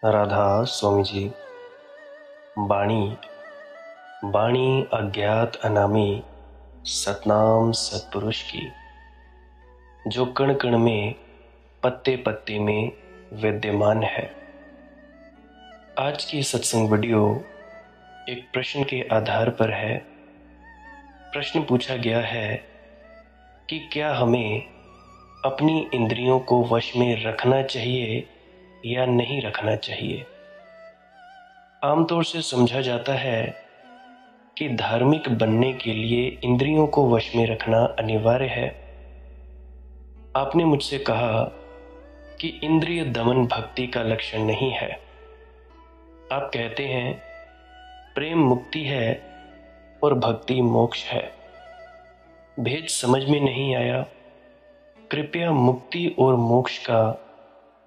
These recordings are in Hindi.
राधा स्वामी जी। बाणी बाणी अज्ञात अनामी सतनाम सतपुरुष की, जो कण कण में पत्ते पत्ते में विद्यमान है। आज की सत्संग वीडियो एक प्रश्न के आधार पर है। प्रश्न पूछा गया है कि क्या हमें अपनी इंद्रियों को वश में रखना चाहिए या नहीं रखना चाहिए। आमतौर से समझा जाता है कि धार्मिक बनने के लिए इंद्रियों को वश में रखना अनिवार्य है। आपने मुझसे कहा कि इंद्रिय दमन भक्ति का लक्षण नहीं है। आप कहते हैं प्रेम मुक्ति है और भक्ति मोक्ष है। भेद समझ में नहीं आया। कृपया मुक्ति और मोक्ष का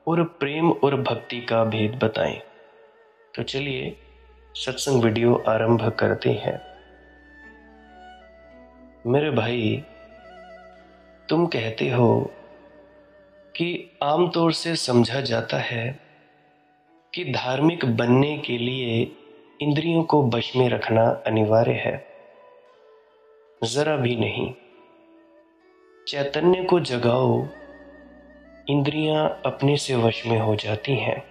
और प्रेम और भक्ति का भेद बताएं। तो चलिए सत्संग वीडियो आरंभ करते हैं। मेरे भाई, तुम कहते हो कि आमतौर से समझा जाता है कि धार्मिक बनने के लिए इंद्रियों को वश में रखना अनिवार्य है। जरा भी नहीं। चैतन्य को जगाओ, इंद्रियां अपने से वश में हो जाती हैं।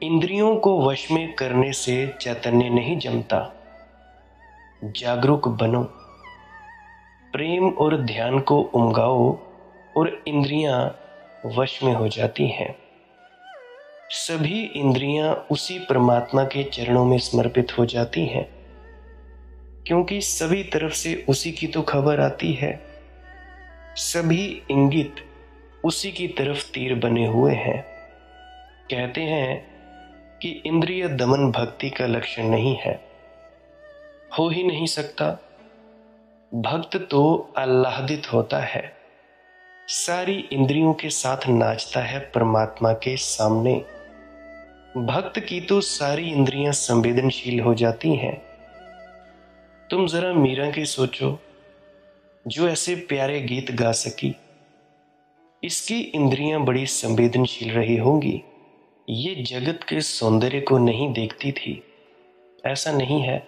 इंद्रियों को वश में करने से चैतन्य नहीं जमता। जागरूक बनो, प्रेम और ध्यान को उमगाओ और इंद्रियां वश में हो जाती हैं। सभी इंद्रियां उसी परमात्मा के चरणों में समर्पित हो जाती हैं, क्योंकि सभी तरफ से उसी की तो खबर आती है। सभी इंगित उसी की तरफ तीर बने हुए हैं। कहते हैं कि इंद्रिय दमन भक्ति का लक्षण नहीं है। हो ही नहीं सकता। भक्त तो आह्लादित होता है, सारी इंद्रियों के साथ नाचता है परमात्मा के सामने। भक्त की तो सारी इंद्रियां संवेदनशील हो जाती हैं। तुम जरा मीरा के सोचो, जो ऐसे प्यारे गीत गा सकी। इसकी इंद्रियां बड़ी संवेदनशील रही होंगी। ये जगत के सौंदर्य को नहीं देखती थी। ऐसा नहीं है।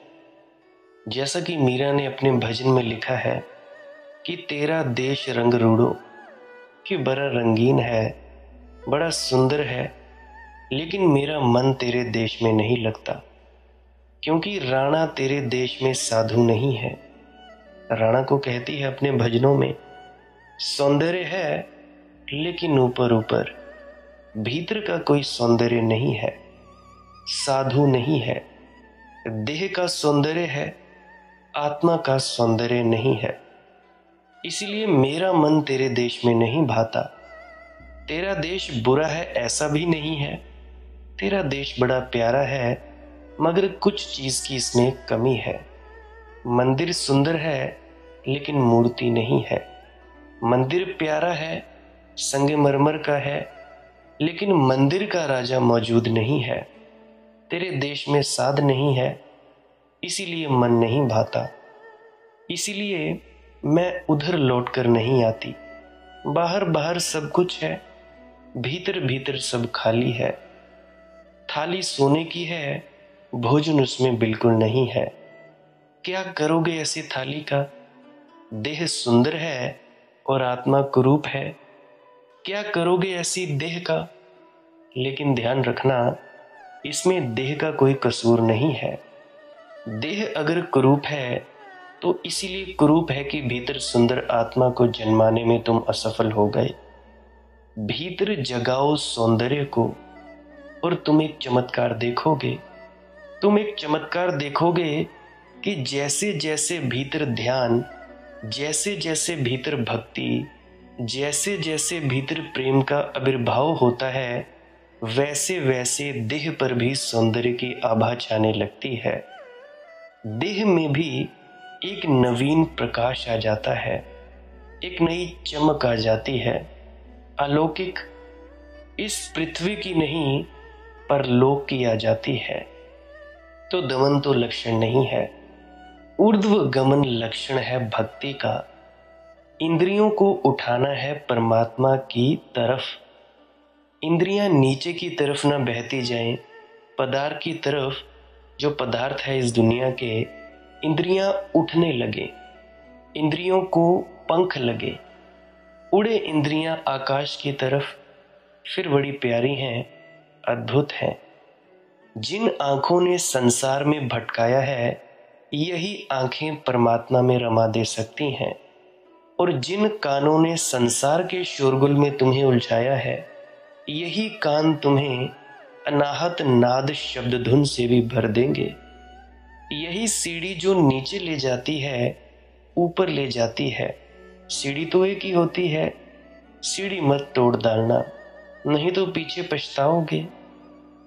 जैसा कि मीरा ने अपने भजन में लिखा है कि तेरा देश रंग रूड़ो, कि बड़ा रंगीन है, बड़ा सुंदर है, लेकिन मेरा मन तेरे देश में नहीं लगता, क्योंकि राणा तेरे देश में साधु नहीं है। राणा को कहती है अपने भजनों में, सौंदर्य है लेकिन ऊपर ऊपर, भीतर का कोई सौंदर्य नहीं है, साधु नहीं है। देह का सौंदर्य है, आत्मा का सौंदर्य नहीं है। इसलिए मेरा मन तेरे देश में नहीं भाता। तेरा देश बुरा है ऐसा भी नहीं है। तेरा देश बड़ा प्यारा है, मगर कुछ चीज की इसमें कमी है। मंदिर सुंदर है लेकिन मूर्ति नहीं है। मंदिर प्यारा है, संगमरमर का है, लेकिन मंदिर का राजा मौजूद नहीं है। तेरे देश में साध नहीं है, इसीलिए मन नहीं भाता। इसीलिए मैं उधर लौटकर नहीं आती। बाहर बाहर सब कुछ है, भीतर भीतर सब खाली है। थाली सोने की है, भोजन उसमें बिल्कुल नहीं है। क्या करोगे ऐसी थाली का? देह सुंदर है और आत्मा कुरूप है। क्या करोगे ऐसी देह का? लेकिन ध्यान रखना, इसमें देह का कोई कसूर नहीं है। देह अगर कुरूप है तो इसीलिए कुरूप है कि भीतर सुंदर आत्मा को जन्माने में तुम असफल हो गए। भीतर जगाओ सौंदर्य को और तुम एक चमत्कार देखोगे। तुम एक चमत्कार देखोगे कि जैसे जैसे भीतर ध्यान, जैसे जैसे भीतर भक्ति, जैसे जैसे भीतर प्रेम का आविर्भाव होता है, वैसे वैसे देह पर भी सौंदर्य की आभा छाने लगती है। देह में भी एक नवीन प्रकाश आ जाता है, एक नई चमक आ जाती है, अलौकिक, इस पृथ्वी की नहीं परलोक की आ जाती है। तो दमन तो लक्षण नहीं है, ऊर्ध्व गमन लक्षण है भक्ति का। इंद्रियों को उठाना है परमात्मा की तरफ। इंद्रियां नीचे की तरफ ना बहती जाएं, पदार्थ की तरफ, जो पदार्थ है इस दुनिया के, इंद्रियां उठने लगे, इंद्रियों को पंख लगे, उड़े इंद्रियां आकाश की तरफ, फिर बड़ी प्यारी हैं, अद्भुत हैं। जिन आंखों ने संसार में भटकाया है, यही आंखें परमात्मा में रमा दे सकती हैं। और जिन कानों ने संसार के शोरगुल में तुम्हें उलझाया है, यही कान तुम्हें अनाहत नाद शब्द धुन से भी भर देंगे। यही सीढ़ी जो नीचे ले जाती है, ऊपर ले जाती है। सीढ़ी तो एक ही होती है, सीढ़ी मत तोड़ डालना, नहीं तो पीछे पछताओगे।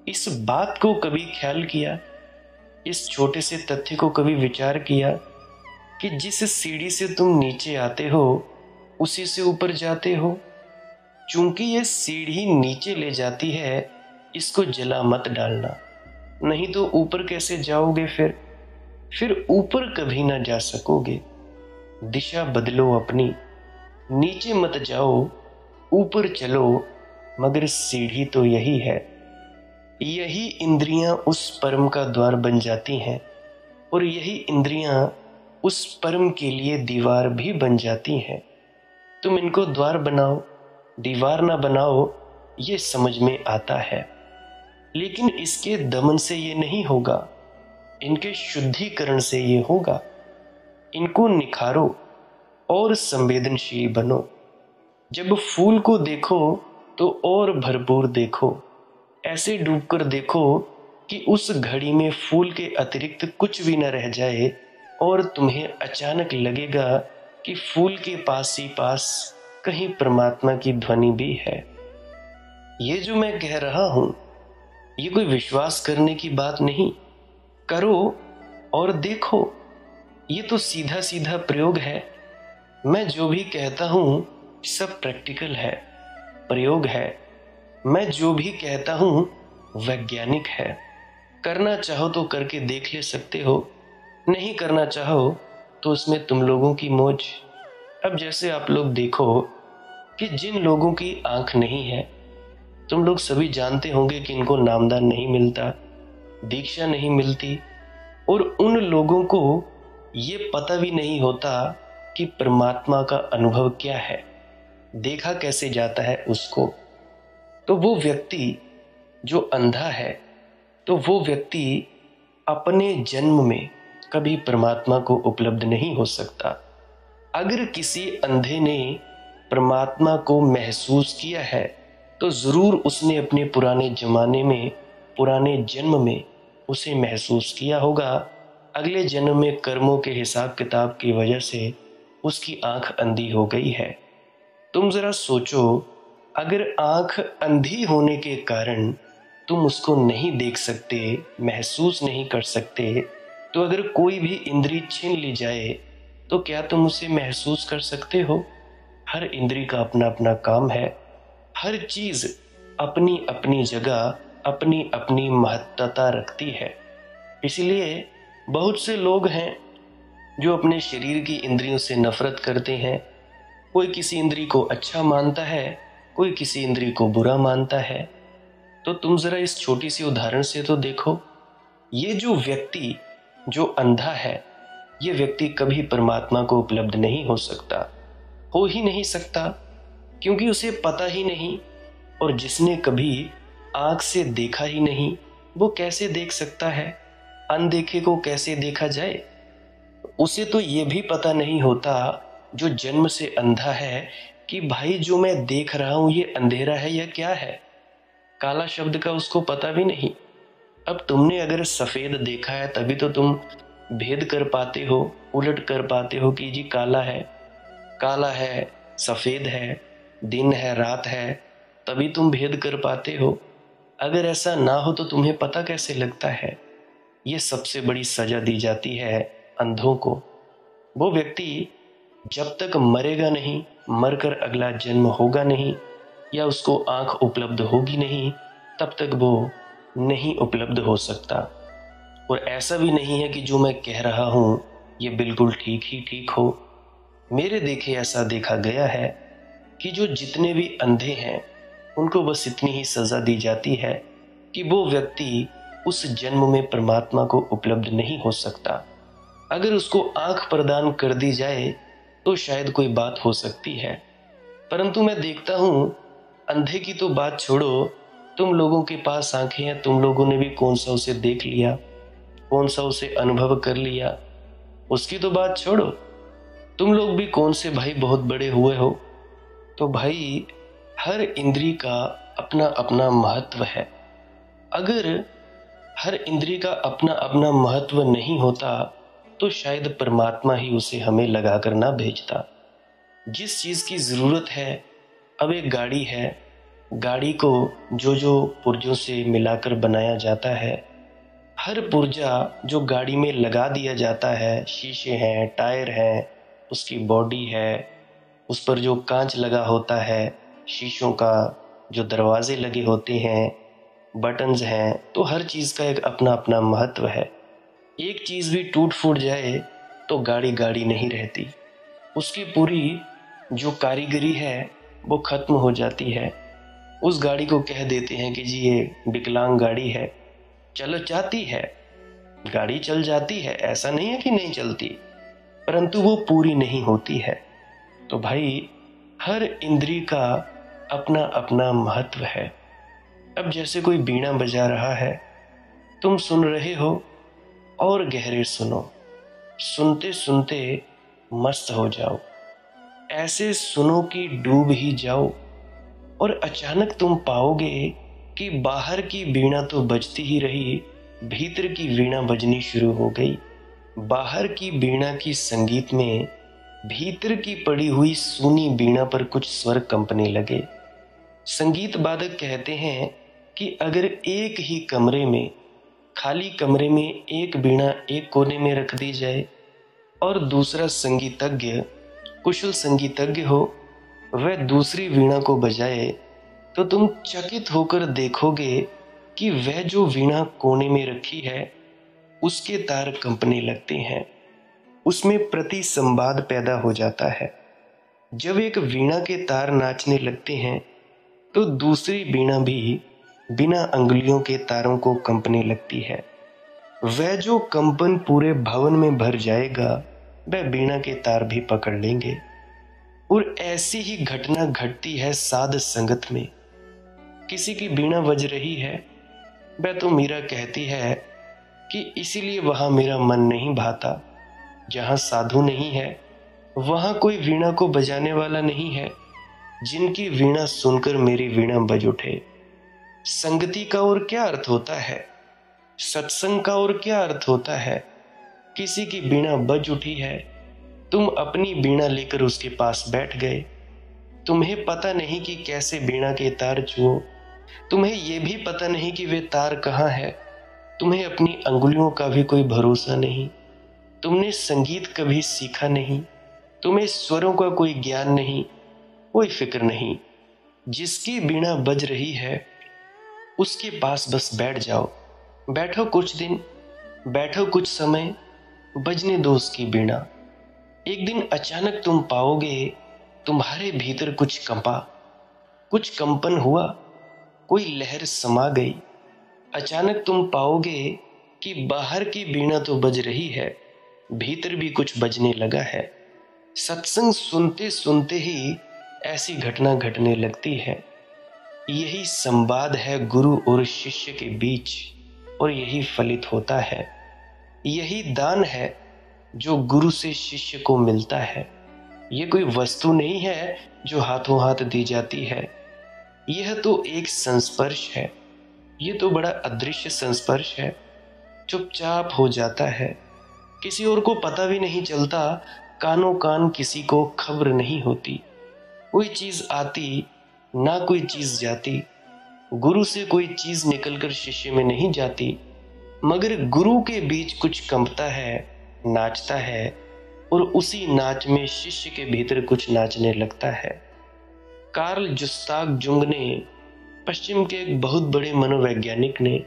इस बात को कभी ख्याल किया, इस छोटे से तथ्य को कभी विचार किया कि जिस सीढ़ी से तुम नीचे आते हो, उसी से ऊपर जाते हो? चूंकि ये सीढ़ी नीचे ले जाती है, इसको जला मत डालना, नहीं तो ऊपर कैसे जाओगे? फिर ऊपर कभी ना जा सकोगे। दिशा बदलो अपनी, नीचे मत जाओ, ऊपर चलो, मगर सीढ़ी तो यही है। यही इंद्रियां उस परम का द्वार बन जाती हैं, और यही इंद्रियां उस परम के लिए दीवार भी बन जाती हैं। तुम इनको द्वार बनाओ, दीवार ना बनाओ, ये समझ में आता है, लेकिन इसके दमन से ये नहीं होगा, इनके शुद्धिकरण से ये होगा। इनको निखारो और संवेदनशील बनो। जब फूल को देखो तो और भरपूर देखो, ऐसे डूबकर देखो कि उस घड़ी में फूल के अतिरिक्त कुछ भी न रह जाए, और तुम्हें अचानक लगेगा कि फूल के पास ही पास कहीं परमात्मा की ध्वनि भी है। ये जो मैं कह रहा हूं, ये कोई विश्वास करने की बात नहीं। करो और देखो, ये तो सीधा सीधा प्रयोग है। मैं जो भी कहता हूं सब प्रैक्टिकल है, प्रयोग है। मैं जो भी कहता हूं वैज्ञानिक है। करना चाहो तो करके देख ले सकते हो, नहीं करना चाहो तो उसमें तुम लोगों की मौज। अब जैसे आप लोग देखो कि जिन लोगों की आंख नहीं है, तुम लोग सभी जानते होंगे कि इनको नामदान नहीं मिलता, दीक्षा नहीं मिलती, और उन लोगों को ये पता भी नहीं होता कि परमात्मा का अनुभव क्या है, देखा कैसे जाता है उसको। तो वो व्यक्ति जो अंधा है, तो वो व्यक्ति अपने जन्म में कभी परमात्मा को उपलब्ध नहीं हो सकता। अगर किसी अंधे ने परमात्मा को महसूस किया है, तो जरूर उसने अपने पुराने जमाने में, पुराने जन्म में उसे महसूस किया होगा। अगले जन्म में कर्मों के हिसाब किताब की वजह से उसकी आंख अंधी हो गई है। तुम जरा सोचो, अगर आंख अंधी होने के कारण तुम उसको नहीं देख सकते, महसूस नहीं कर सकते, तो अगर कोई भी इंद्री छीन ली जाए तो क्या तुम उसे महसूस कर सकते हो? हर इंद्री का अपना अपना काम है। हर चीज अपनी अपनी जगह, अपनी अपनी महत्वता रखती है। इसलिए बहुत से लोग हैं जो अपने शरीर की इंद्रियों से नफरत करते हैं। कोई किसी इंद्री को अच्छा मानता है, कोई किसी इंद्री को बुरा मानता है। तो तुम जरा इस छोटी सी उदाहरण से तो देखो, ये जो व्यक्ति जो अंधा है, ये व्यक्ति कभी परमात्मा को उपलब्ध नहीं हो सकता, हो ही नहीं सकता, क्योंकि उसे पता ही नहीं। और जिसने कभी आंख से देखा ही नहीं, वो कैसे देख सकता है? अनदेखे को कैसे देखा जाए? उसे तो ये भी पता नहीं होता, जो जन्म से अंधा है, कि भाई जो मैं देख रहा हूं ये अंधेरा है या क्या है। काला शब्द का उसको पता भी नहीं। अब तुमने अगर सफेद देखा है तभी तो तुम भेद कर पाते हो, उलट कर पाते हो कि जी काला है, सफेद है, दिन है, रात है, तभी तुम भेद कर पाते हो। अगर ऐसा ना हो तो तुम्हें पता कैसे लगता है? ये सबसे बड़ी सजा दी जाती है अंधों को। वो व्यक्ति जब तक मरेगा नहीं, मरकर अगला जन्म होगा नहीं, या उसको आंख उपलब्ध होगी नहीं, तब तक वो नहीं उपलब्ध हो सकता। और ऐसा भी नहीं है कि जो मैं कह रहा हूं ये बिल्कुल ठीक हो। मेरे देखे ऐसा देखा गया है कि जो जितने भी अंधे हैं, उनको बस इतनी ही सजा दी जाती है कि वो व्यक्ति उस जन्म में परमात्मा को उपलब्ध नहीं हो सकता। अगर उसको आंख प्रदान कर दी जाए तो शायद कोई बात हो सकती है, परंतु मैं देखता हूं अंधे की तो बात छोड़ो, तुम लोगों के पास आंखें हैं, तुम लोगों ने भी कौन सा उसे देख लिया, कौन सा उसे अनुभव कर लिया, उसकी तो बात छोड़ो। तुम लोग भी कौन से भाई बहुत बड़े हुए हो। तो भाई हर इंद्री का अपना अपना महत्व है। अगर हर इंद्री का अपना अपना महत्व नहीं होता तो शायद परमात्मा ही उसे हमें लगा कर ना भेजता। जिस चीज की जरूरत है, अब एक गाड़ी है, गाड़ी को जो जो पुर्जों से मिलाकर बनाया जाता है, हर पुर्जा जो गाड़ी में लगा दिया जाता है, शीशे हैं, टायर हैं, उसकी बॉडी है, उस पर जो कांच लगा होता है, शीशों का जो दरवाजे लगे होते हैं, बटन्स हैं, तो हर चीज का एक अपना अपना महत्व है। एक चीज भी टूट फूट जाए तो गाड़ी गाड़ी नहीं रहती, उसकी पूरी जो कारीगरी है वो खत्म हो जाती है। उस गाड़ी को कह देते हैं कि जी ये विकलांग गाड़ी है, चलो जाती है, गाड़ी चल जाती है, ऐसा नहीं है कि नहीं चलती, परंतु वो पूरी नहीं होती है। तो भाई हर इंद्री का अपना अपना महत्व है। अब जैसे कोई बीड़ा बजा रहा है, तुम सुन रहे हो और गहरे सुनो, सुनते सुनते मस्त हो जाओ, ऐसे सुनो कि डूब ही जाओ, और अचानक तुम पाओगे कि बाहर की वीणा तो बजती ही रही, भीतर की वीणा बजनी शुरू हो गई। बाहर की वीणा की संगीत में भीतर की पड़ी हुई सूनी वीणा पर कुछ स्वर कंपने लगे। संगीत वादक कहते हैं कि अगर एक ही कमरे में, खाली कमरे में एक वीणा एक कोने में रख दी जाए और दूसरा संगीतज्ञ, कुशल संगीतज्ञ हो, वह दूसरी वीणा को बजाए, तो तुम चकित होकर देखोगे कि वह जो वीणा कोने में रखी है उसके तार कंपने लगते हैं, उसमें प्रति संवाद पैदा हो जाता है। जब एक वीणा के तार नाचने लगते हैं तो दूसरी वीणा भी बिना अंगुलियों के तारों को कंपने लगती है। वह जो कंपन पूरे भवन में भर जाएगा वह वीणा के तार भी पकड़ लेंगे। और ऐसी ही घटना घटती है साध संगत में। किसी की वीणा बज रही है, वह तो मीरा कहती है कि इसीलिए वहां मेरा मन नहीं भाता, जहां साधु नहीं है वहां कोई वीणा को बजाने वाला नहीं है, जिनकी वीणा सुनकर मेरी वीणा बज उठे। संगति का और क्या अर्थ होता है, सत्संग का और क्या अर्थ होता है। किसी की वीणा बज उठी है, तुम अपनी वीणा लेकर उसके पास बैठ गए, तुम्हें पता नहीं कि कैसे वीणा के तार छुओ, तुम्हें यह भी पता नहीं कि वे तार कहाँ है, तुम्हें अपनी अंगुलियों का भी कोई भरोसा नहीं, तुमने संगीत कभी सीखा नहीं, तुम्हें स्वरों का कोई ज्ञान नहीं, कोई फिक्र नहीं। जिसकी वीणा बज रही है उसके पास बस बैठ जाओ, बैठो कुछ दिन, बैठो कुछ समय, बजने दो उसकी वीणा। एक दिन अचानक तुम पाओगे तुम्हारे भीतर कुछ कंपा, कुछ कंपन हुआ, कोई लहर समा गई। अचानक तुम पाओगे कि बाहर की वीणा तो बज रही है, भीतर भी कुछ बजने लगा है। सत्संग सुनते सुनते ही ऐसी घटना घटने लगती है। यही संवाद है गुरु और शिष्य के बीच, और यही फलित होता है। यही दान है जो गुरु से शिष्य को मिलता है। ये कोई वस्तु नहीं है जो हाथों हाथ दी जाती है, यह तो एक संस्पर्श है। ये तो बड़ा अदृश्य संस्पर्श है, चुपचाप हो जाता है, किसी और को पता भी नहीं चलता, कानों कान किसी को खबर नहीं होती। कोई चीज आती ना कोई चीज जाती, गुरु से कोई चीज निकलकर शिष्य में नहीं जाती, मगर गुरु के बीच कुछ कंपता है, नाचता है, और उसी नाच में शिष्य के भीतर कुछ नाचने लगता है। कार्ल गुस्ताव जुंग ने, पश्चिम के एक बहुत बड़े मनोवैज्ञानिक ने,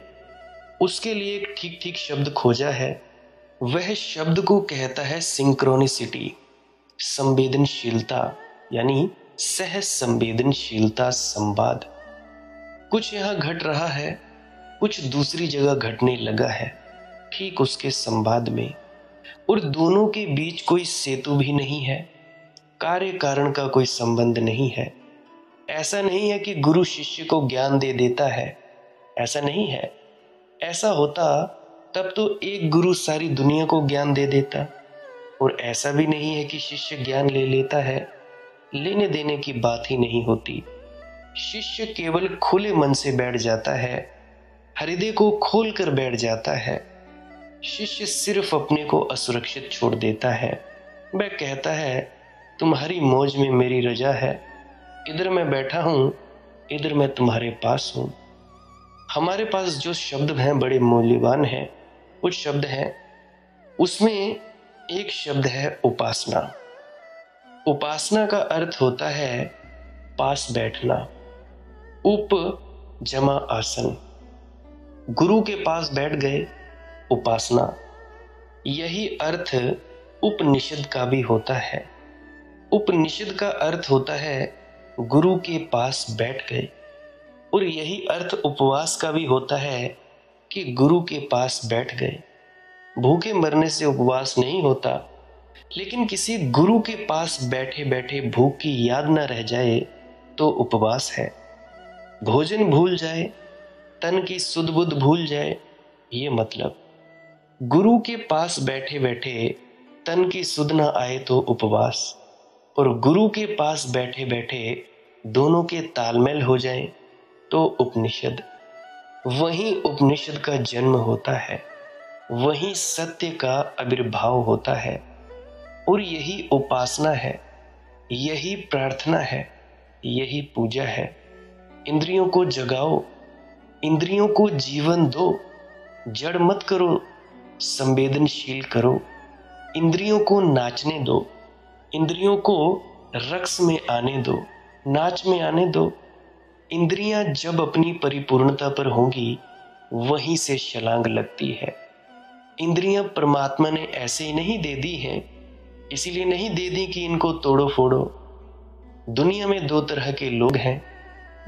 उसके लिए एक ठीक ठीक शब्द खोजा है। वह शब्द को कहता है सिंक्रोनिसिटी, संवेदनशीलता, यानी सह संवेदनशीलता संवाद। कुछ यहाँ घट रहा है, कुछ दूसरी जगह घटने लगा है, ठीक उसके संवाद में, और दोनों के बीच कोई सेतु भी नहीं है, कार्य कारण का कोई संबंध नहीं है। ऐसा नहीं है कि गुरु शिष्य को ज्ञान दे देता है, ऐसा नहीं है। ऐसा होता तब तो एक गुरु सारी दुनिया को ज्ञान दे देता। और ऐसा भी नहीं है कि शिष्य ज्ञान ले लेता है, लेने देने की बात ही नहीं होती। शिष्य केवल खुले मन से बैठ जाता है, हृदय को खोल कर बैठ जाता है। शिष्य सिर्फ अपने को असुरक्षित छोड़ देता है। वह कहता है, तुम्हारी मौज में मेरी रजा है, इधर मैं बैठा हूं, इधर मैं तुम्हारे पास हूं। हमारे पास जो शब्द हैं बड़े मूल्यवान हैं। कुछ शब्द हैं, उसमें एक शब्द है उपासना। उपासना का अर्थ होता है पास बैठना। उप जमा आसन, गुरु के पास बैठ गए, उपासना। यही अर्थ उपनिषद का भी होता है। उपनिषद का अर्थ होता है गुरु के पास बैठ गए, और यही अर्थ उपवास का भी होता है कि गुरु के पास बैठ गए। भूखे मरने से उपवास नहीं होता, लेकिन किसी गुरु के पास बैठे बैठे भूख की याद न रह जाए तो उपवास है। भोजन भूल जाए, तन की सुध बुध भूल जाए, ये मतलब। गुरु के पास बैठे बैठे तन की सुध न आए तो उपवास, और गुरु के पास बैठे बैठे दोनों के तालमेल हो जाए तो उपनिषद। वहीं उपनिषद का जन्म होता है, वहीं सत्य का आविर्भाव होता है। और यही उपासना है, यही प्रार्थना है, यही पूजा है। इंद्रियों को जगाओ, इंद्रियों को जीवन दो, जड़ मत करो, संवेदनशील करो। इंद्रियों को नाचने दो, इंद्रियों को रक्स में आने दो, नाच में आने दो। इंद्रियां जब अपनी परिपूर्णता पर होंगी, वहीं से छलांग लगती है। इंद्रियां परमात्मा ने ऐसे ही नहीं दे दी हैं, इसीलिए नहीं दे दी कि इनको तोड़ो फोड़ो। दुनिया में दो तरह के लोग हैं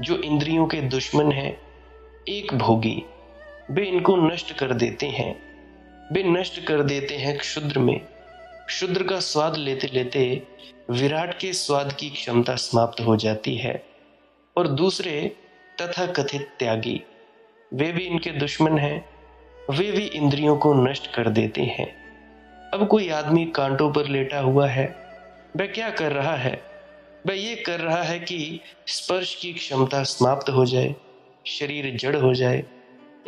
जो इंद्रियों के दुश्मन हैं। एक भोगी, वे इनको नष्ट कर देते हैं, वे नष्ट कर देते हैं क्षुद्र में। क्षुद्र का स्वाद लेते लेते विराट के स्वाद की क्षमता समाप्त हो जाती है। और दूसरे तथाकथित त्यागी, वे भी इनके दुश्मन हैं, वे भी इंद्रियों को नष्ट कर देते हैं। अब कोई आदमी कांटों पर लेटा हुआ है, वह क्या कर रहा है? वह ये कर रहा है कि स्पर्श की क्षमता समाप्त हो जाए, शरीर जड़ हो जाए।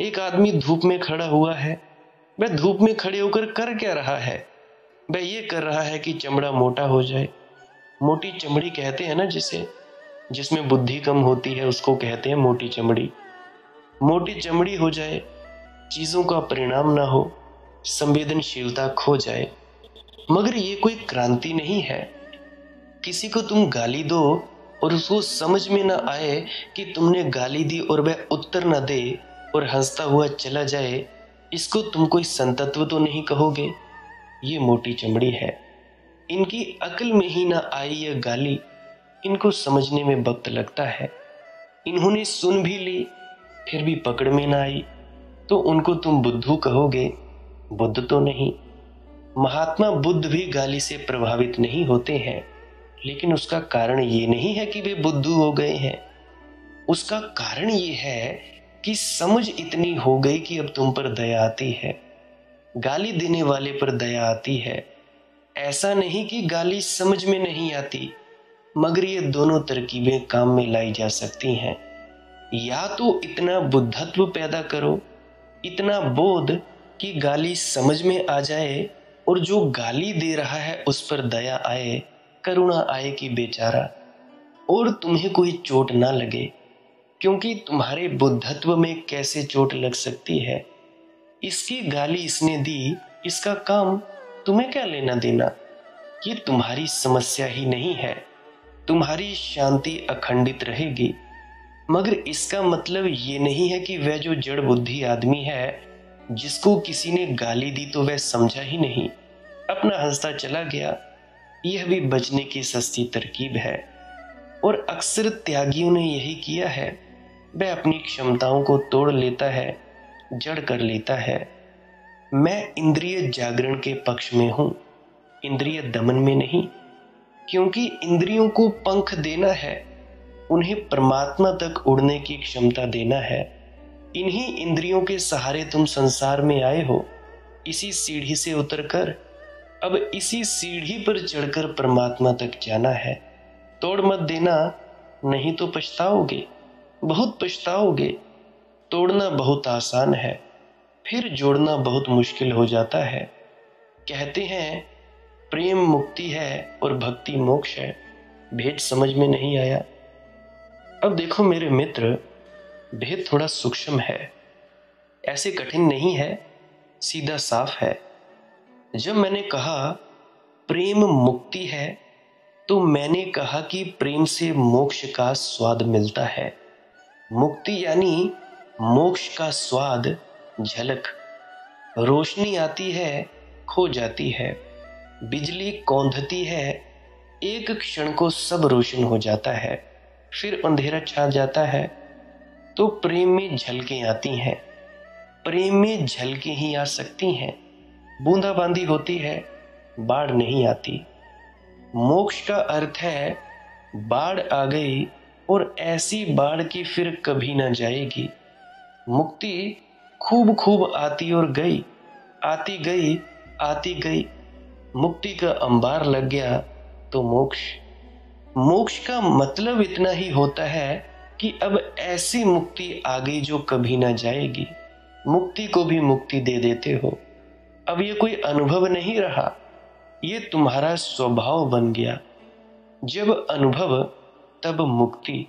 एक आदमी धूप में खड़ा हुआ है, वह धूप में खड़े होकर कर क्या रहा है? वह ये कर रहा है कि चमड़ा मोटा हो जाए। मोटी चमड़ी कहते हैं ना जिसे, जिसमें बुद्धि कम होती है, उसको कहते हैं मोटी चमड़ी। मोटी चमड़ी हो जाए, चीजों का परिणाम ना हो, संवेदनशीलता खो जाए। मगर ये कोई क्रांति नहीं है। किसी को तुम गाली दो और उसको समझ में ना आए कि तुमने गाली दी और वह उत्तर ना दे और हंसता हुआ चला जाए, इसको तुम कोई संतत्व तो नहीं कहोगे। ये मोटी चमड़ी है। इनकी अक्ल में ही ना आई यह गाली, इनको समझने में वक्त लगता है। इन्होंने सुन भी ली, फिर भी पकड़ में ना आई, तो उनको तुम बुद्धू कहोगे? बुद्ध तो नहीं। महात्मा बुद्ध भी गाली से प्रभावित नहीं होते हैं, लेकिन उसका कारण ये नहीं है कि वे बुद्धू हो गए हैं। उसका कारण ये है कि समझ इतनी हो गई कि अब तुम पर दया आती है, गाली देने वाले पर दया आती है। ऐसा नहीं कि गाली समझ में नहीं आती, मगर ये दोनों तरकीबें काम में लाई जा सकती हैं। या तो इतना बुद्धत्व पैदा करो, इतना बोध कि गाली समझ में आ जाए और जो गाली दे रहा है उस पर दया आए, करुणा आए कि बेचारा, और तुम्हें कोई चोट ना लगे, क्योंकि तुम्हारे बुद्धत्व में कैसे चोट लग सकती है? इसकी गाली इसने दी, इसका काम तुम्हें क्या लेना देना? ये तुम्हारी समस्या ही नहीं है। तुम्हारी शांति अखंडित रहेगी, मगर इसका मतलब ये नहीं है कि वह जो जड़ बुद्धि आदमी है, जिसको किसी ने गाली दी तो वह समझा ही नहीं, अपना हंसता चला गया। यह भी बचने की सस्ती तरकीब है, और अक्सर त्यागियों ने यही किया है। वह अपनी क्षमताओं को तोड़ लेता है, जड़ कर लेता है। मैं इंद्रिय जागरण के पक्ष में हूं, इंद्रिय दमन में नहीं, क्योंकि इंद्रियों को पंख देना है, उन्हें परमात्मा तक उड़ने की क्षमता देना है। इन्हीं इंद्रियों के सहारे तुम संसार में आए हो, इसी सीढ़ी से उतरकर अब इसी सीढ़ी पर चढ़कर परमात्मा तक जाना है। तोड़ मत देना, नहीं तो पछताओगे, बहुत पछताओगे। तोड़ना बहुत आसान है, फिर जोड़ना बहुत मुश्किल हो जाता है। कहते हैं प्रेम मुक्ति है और भक्ति मोक्ष है। भेद समझ में नहीं आया? अब देखो मेरे मित्र, भेद थोड़ा सूक्ष्म है, ऐसे कठिन नहीं है, सीधा साफ है। जब मैंने कहा प्रेम मुक्ति है, तो मैंने कहा कि प्रेम से मोक्ष का स्वाद मिलता है। मुक्ति यानी मोक्ष का स्वाद, झलक। रोशनी आती है, खो जाती है, बिजली कौंधती है, एक क्षण को सब रोशन हो जाता है, फिर अंधेरा छा जाता है। तो प्रेम में झलकें आती हैं, प्रेम में झलकें ही आ सकती हैं। बूंदाबांदी होती है, बाढ़ नहीं आती। मोक्ष का अर्थ है बाढ़ आ गई और ऐसी बाढ़ की फिर कभी ना जाएगी। मुक्ति खूब खूब आती और गई, आती गई, आती गई। मुक्ति का अंबार लग गया तो मोक्ष। मोक्ष का मतलब इतना ही होता है कि अब ऐसी मुक्ति आ गई जो कभी ना जाएगी। मुक्ति को भी मुक्ति दे देते हो। अब ये कोई अनुभव नहीं रहा, ये तुम्हारा स्वभाव बन गया। जब अनुभव तब मुक्ति,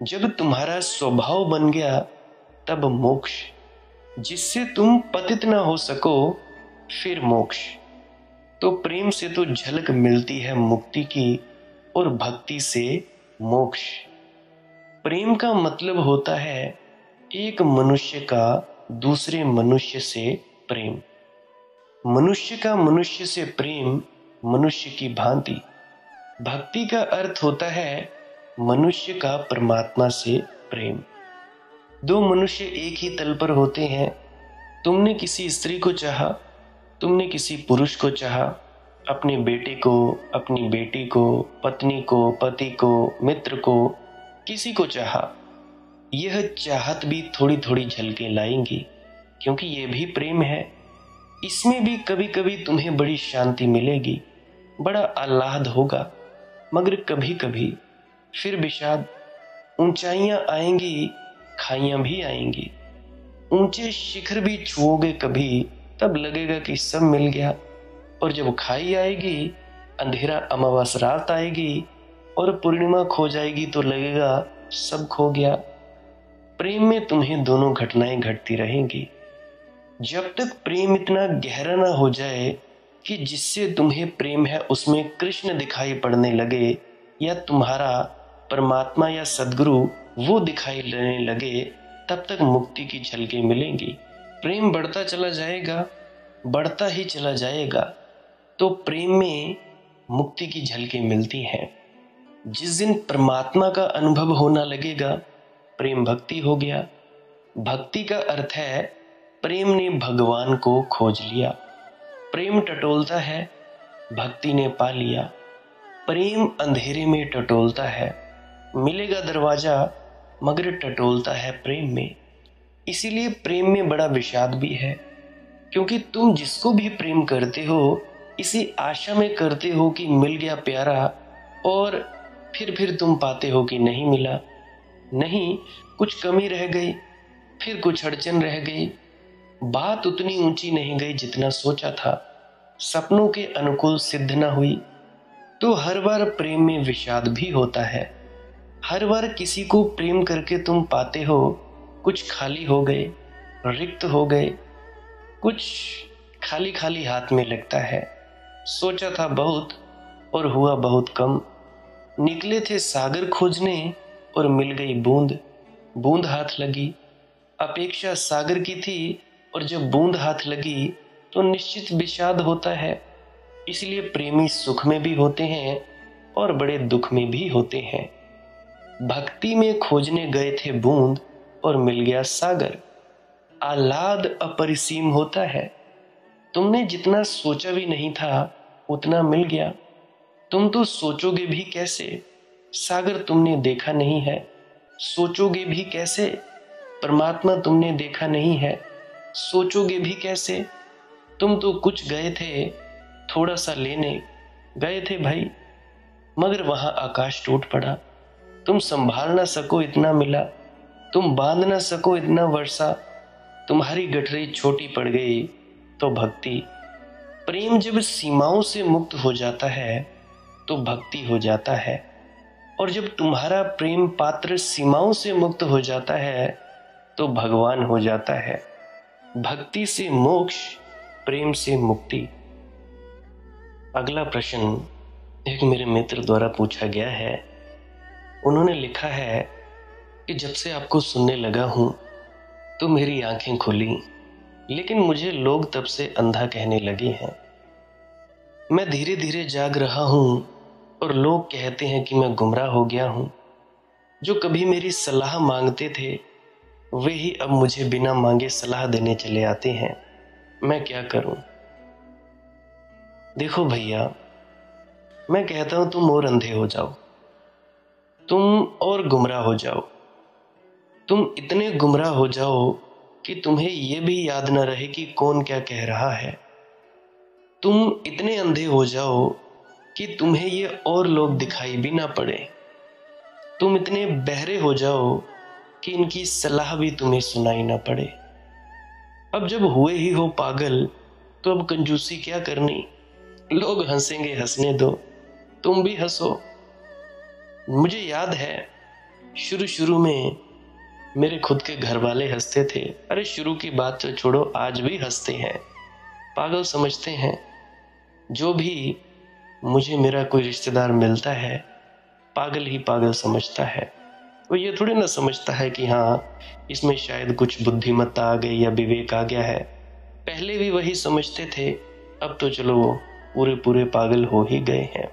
जब तुम्हारा स्वभाव बन गया तब मोक्ष। जिससे तुम पतित ना हो सको, फिर मोक्ष। तो प्रेम से तो झलक मिलती है मुक्ति की और भक्ति से मोक्ष। प्रेम का मतलब होता है एक मनुष्य का दूसरे मनुष्य से प्रेम, मनुष्य का मनुष्य से प्रेम, मनुष्य की भांति। भक्ति का अर्थ होता है मनुष्य का परमात्मा से प्रेम। दो मनुष्य एक ही तल पर होते हैं। तुमने किसी स्त्री को चाहा, तुमने किसी पुरुष को चाहा, अपने बेटे को, अपनी बेटी को, पत्नी को, पति को, मित्र को, किसी को चाहा। यह चाहत भी थोड़ी थोड़ी झलकें लाएंगी, क्योंकि यह भी प्रेम है। इसमें भी कभी कभी तुम्हें बड़ी शांति मिलेगी, बड़ा आह्लाद होगा, मगर कभी कभी फिर विषाद। ऊंचाइयां आएंगी, खाइयां भी आएंगी। ऊंचे शिखर भी छुओगे कभी, तब लगेगा कि सब मिल गया। और जब खाई आएगी, अंधेरा अमावस रात आएगी और पूर्णिमा खो जाएगी, तो लगेगा सब खो गया। प्रेम में तुम्हें दोनों घटनाएं घटती रहेंगी। जब तक प्रेम इतना गहरा ना हो जाए कि जिससे तुम्हें प्रेम है उसमें कृष्ण दिखाई पड़ने लगे, या तुम्हारा परमात्मा या सदगुरु वो दिखाई देने लगे, तब तक मुक्ति की झलकें मिलेंगी। प्रेम बढ़ता चला जाएगा, बढ़ता ही चला जाएगा, तो प्रेम में मुक्ति की झलकें मिलती हैं। जिस दिन परमात्मा का अनुभव होना लगेगा, प्रेम भक्ति हो गया। भक्ति का अर्थ है प्रेम ने भगवान को खोज लिया। प्रेम टटोलता है, भक्ति ने पा लिया। प्रेम अंधेरे में टटोलता है, मिलेगा दरवाजा, मगर टटोलता है प्रेम में। इसीलिए प्रेम में बड़ा विषाद भी है, क्योंकि तुम जिसको भी प्रेम करते हो इसी आशा में करते हो कि मिल गया प्यारा, और फिर तुम पाते हो कि नहीं मिला। नहीं, कुछ कमी रह गई, फिर कुछ अड़चन रह गई, बात उतनी ऊंची नहीं गई जितना सोचा था, सपनों के अनुकूल सिद्ध ना हुई। तो हर बार प्रेम में विषाद भी होता है। हर बार किसी को प्रेम करके तुम पाते हो कुछ खाली हो गए, रिक्त हो गए, कुछ खाली खाली हाथ में लगता है। सोचा था बहुत और हुआ बहुत कम। निकले थे सागर खोजने और मिल गई बूंद, बूंद हाथ लगी। अपेक्षा सागर की थी और जब बूंद हाथ लगी तो निश्चित विषाद होता है। इसलिए प्रेमी सुख में भी होते हैं और बड़े दुख में भी होते हैं। भक्ति में खोजने गए थे बूंद और मिल गया सागर। आह्लाद अपरिसीम होता है। तुमने जितना सोचा भी नहीं था उतना मिल गया। तुम तो सोचोगे भी कैसे, सागर तुमने देखा नहीं है। सोचोगे भी कैसे, परमात्मा तुमने देखा नहीं है। सोचोगे भी कैसे, तुम तो कुछ गए थे, थोड़ा सा लेने गए थे भाई, मगर वहां आकाश टूट पड़ा। तुम संभाल ना सको इतना मिला, तुम बांध ना सको इतना वर्षा। तुम्हारी गठरी छोटी पड़ गई तो भक्ति। प्रेम जब सीमाओं से मुक्त हो जाता है तो भक्ति हो जाता है, और जब तुम्हारा प्रेम पात्र सीमाओं से मुक्त हो जाता है तो भगवान हो जाता है। भक्ति से मोक्ष, प्रेम से मुक्ति। अगला प्रश्न एक मेरे मित्र द्वारा पूछा गया है। उन्होंने लिखा है कि जब से आपको सुनने लगा हूं तो मेरी आंखें खुली, लेकिन मुझे लोग तब से अंधा कहने लगे हैं। मैं धीरे धीरे जाग रहा हूं और लोग कहते हैं कि मैं गुमराह हो गया हूं। जो कभी मेरी सलाह मांगते थे वे ही अब मुझे बिना मांगे सलाह देने चले आते हैं। मैं क्या करूं? देखो भैया, मैं कहता हूं तुम और अंधे हो जाओ, तुम और गुमराह हो जाओ। तुम इतने गुमराह हो जाओ कि तुम्हें यह भी याद न रहे कि कौन क्या कह रहा है। तुम इतने अंधे हो जाओ कि तुम्हें ये और लोग दिखाई भी ना पड़े। तुम इतने बहरे हो जाओ कि इनकी सलाह भी तुम्हें सुनाई ना पड़े। अब जब हुए ही हो पागल तो अब कंजूसी क्या करनी? लोग हंसेंगे, हंसने दो, तुम भी हंसो। मुझे याद है शुरू शुरू में मेरे खुद के घर वाले हंसते थे। अरे शुरू की बात तो छोड़ो, आज भी हंसते हैं, पागल समझते हैं। जो भी मुझे मेरा कोई रिश्तेदार मिलता है पागल ही पागल समझता है। वो ये थोड़ी ना समझता है कि हाँ इसमें शायद कुछ बुद्धिमत्ता आ गई या विवेक आ गया है। पहले भी वही समझते थे, अब तो चलो वो पूरे पूरे पागल हो ही गए हैं।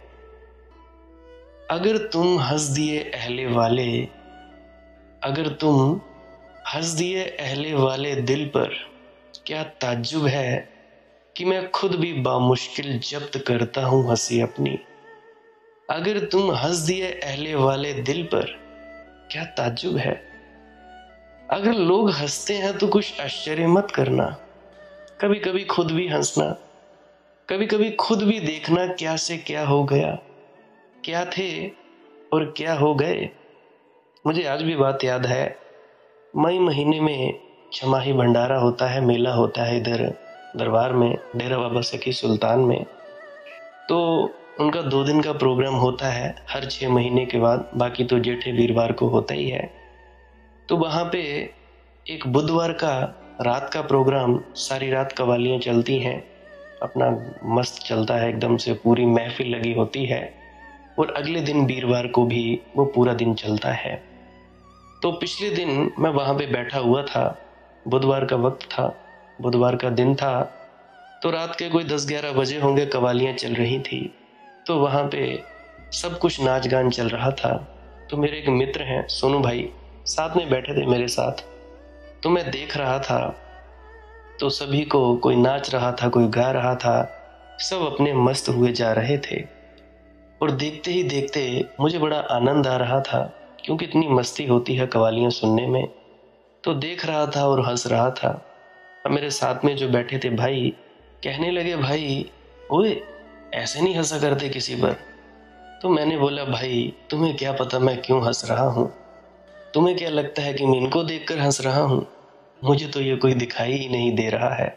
अगर तुम हंस दिए अहले वाले, अगर तुम हंस दिए अहले वाले दिल पर, क्या ताज्जुब है कि मैं खुद भी बामुश्किल जब्त करता हूं हंसी अपनी। अगर तुम हंस दिए अहले वाले दिल पर, क्या ताज्जुब है। अगर लोग हंसते हैं तो कुछ आश्चर्य मत करना। कभी कभी खुद भी हंसना, कभी कभी खुद भी देखना क्या से क्या हो गया, क्या थे और क्या हो गए। मुझे आज भी बात याद है, मई महीने में छमाही भंडारा होता है, मेला होता है इधर दरबार में, डेरा बाबा सखी सुल्तान में। तो उनका 2 दिन का प्रोग्राम होता है हर 6 महीने के बाद, बाकी तो जेठे वीरवार को होता ही है। तो वहाँ पे एक बुधवार का रात का प्रोग्राम, सारी रात कवालियाँ चलती हैं, अपना मस्त चलता है, एकदम से पूरी महफिल लगी होती है। और अगले दिन वीरवार को भी वो पूरा दिन चलता है। तो पिछले दिन मैं वहाँ पे बैठा हुआ था, बुधवार का वक्त था, बुधवार का दिन था। तो रात के कोई 10-11 बजे होंगे, कवालियाँ चल रही थी। तो वहाँ पे सब कुछ नाच गान चल रहा था। तो मेरे एक मित्र हैं सोनू भाई, साथ में बैठे थे मेरे साथ। तो मैं देख रहा था तो सभी को, कोई नाच रहा था, कोई गा रहा था, सब अपने मस्त हुए जा रहे थे। और देखते ही देखते मुझे बड़ा आनंद आ रहा था, क्योंकि इतनी मस्ती होती है कवालियाँ सुनने में। तो देख रहा था और हंस रहा था। अब मेरे साथ में जो बैठे थे भाई कहने लगे, भाई ओए ऐसे नहीं हंसा करते किसी पर। तो मैंने बोला, भाई तुम्हें क्या पता मैं क्यों हंस रहा हूँ? तुम्हें क्या लगता है कि मैं इनको देखकर हंस रहा हूँ? मुझे तो ये कोई दिखाई ही नहीं दे रहा है।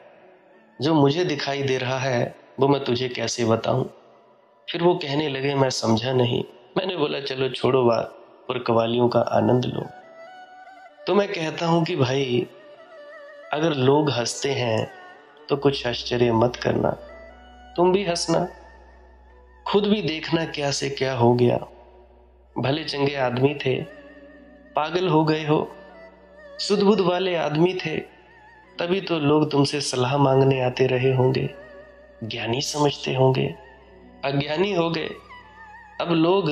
जो मुझे दिखाई दे रहा है वो मैं तुझे कैसे बताऊं? फिर वो कहने लगे, मैं समझा नहीं। मैंने बोला चलो छोड़ो बात और कवालियों का आनंद लो। तो मैं कहता हूं कि भाई अगर लोग हंसते हैं तो कुछ आश्चर्य मत करना, तुम भी हंसना, खुद भी देखना क्या से क्या हो गया। भले चंगे आदमी थे, पागल हो गए हो, सुध बुध वाले आदमी थे, तभी तो लोग तुमसे सलाह मांगने आते रहे होंगे, ज्ञानी समझते होंगे। अज्ञानी हो गए, अब लोग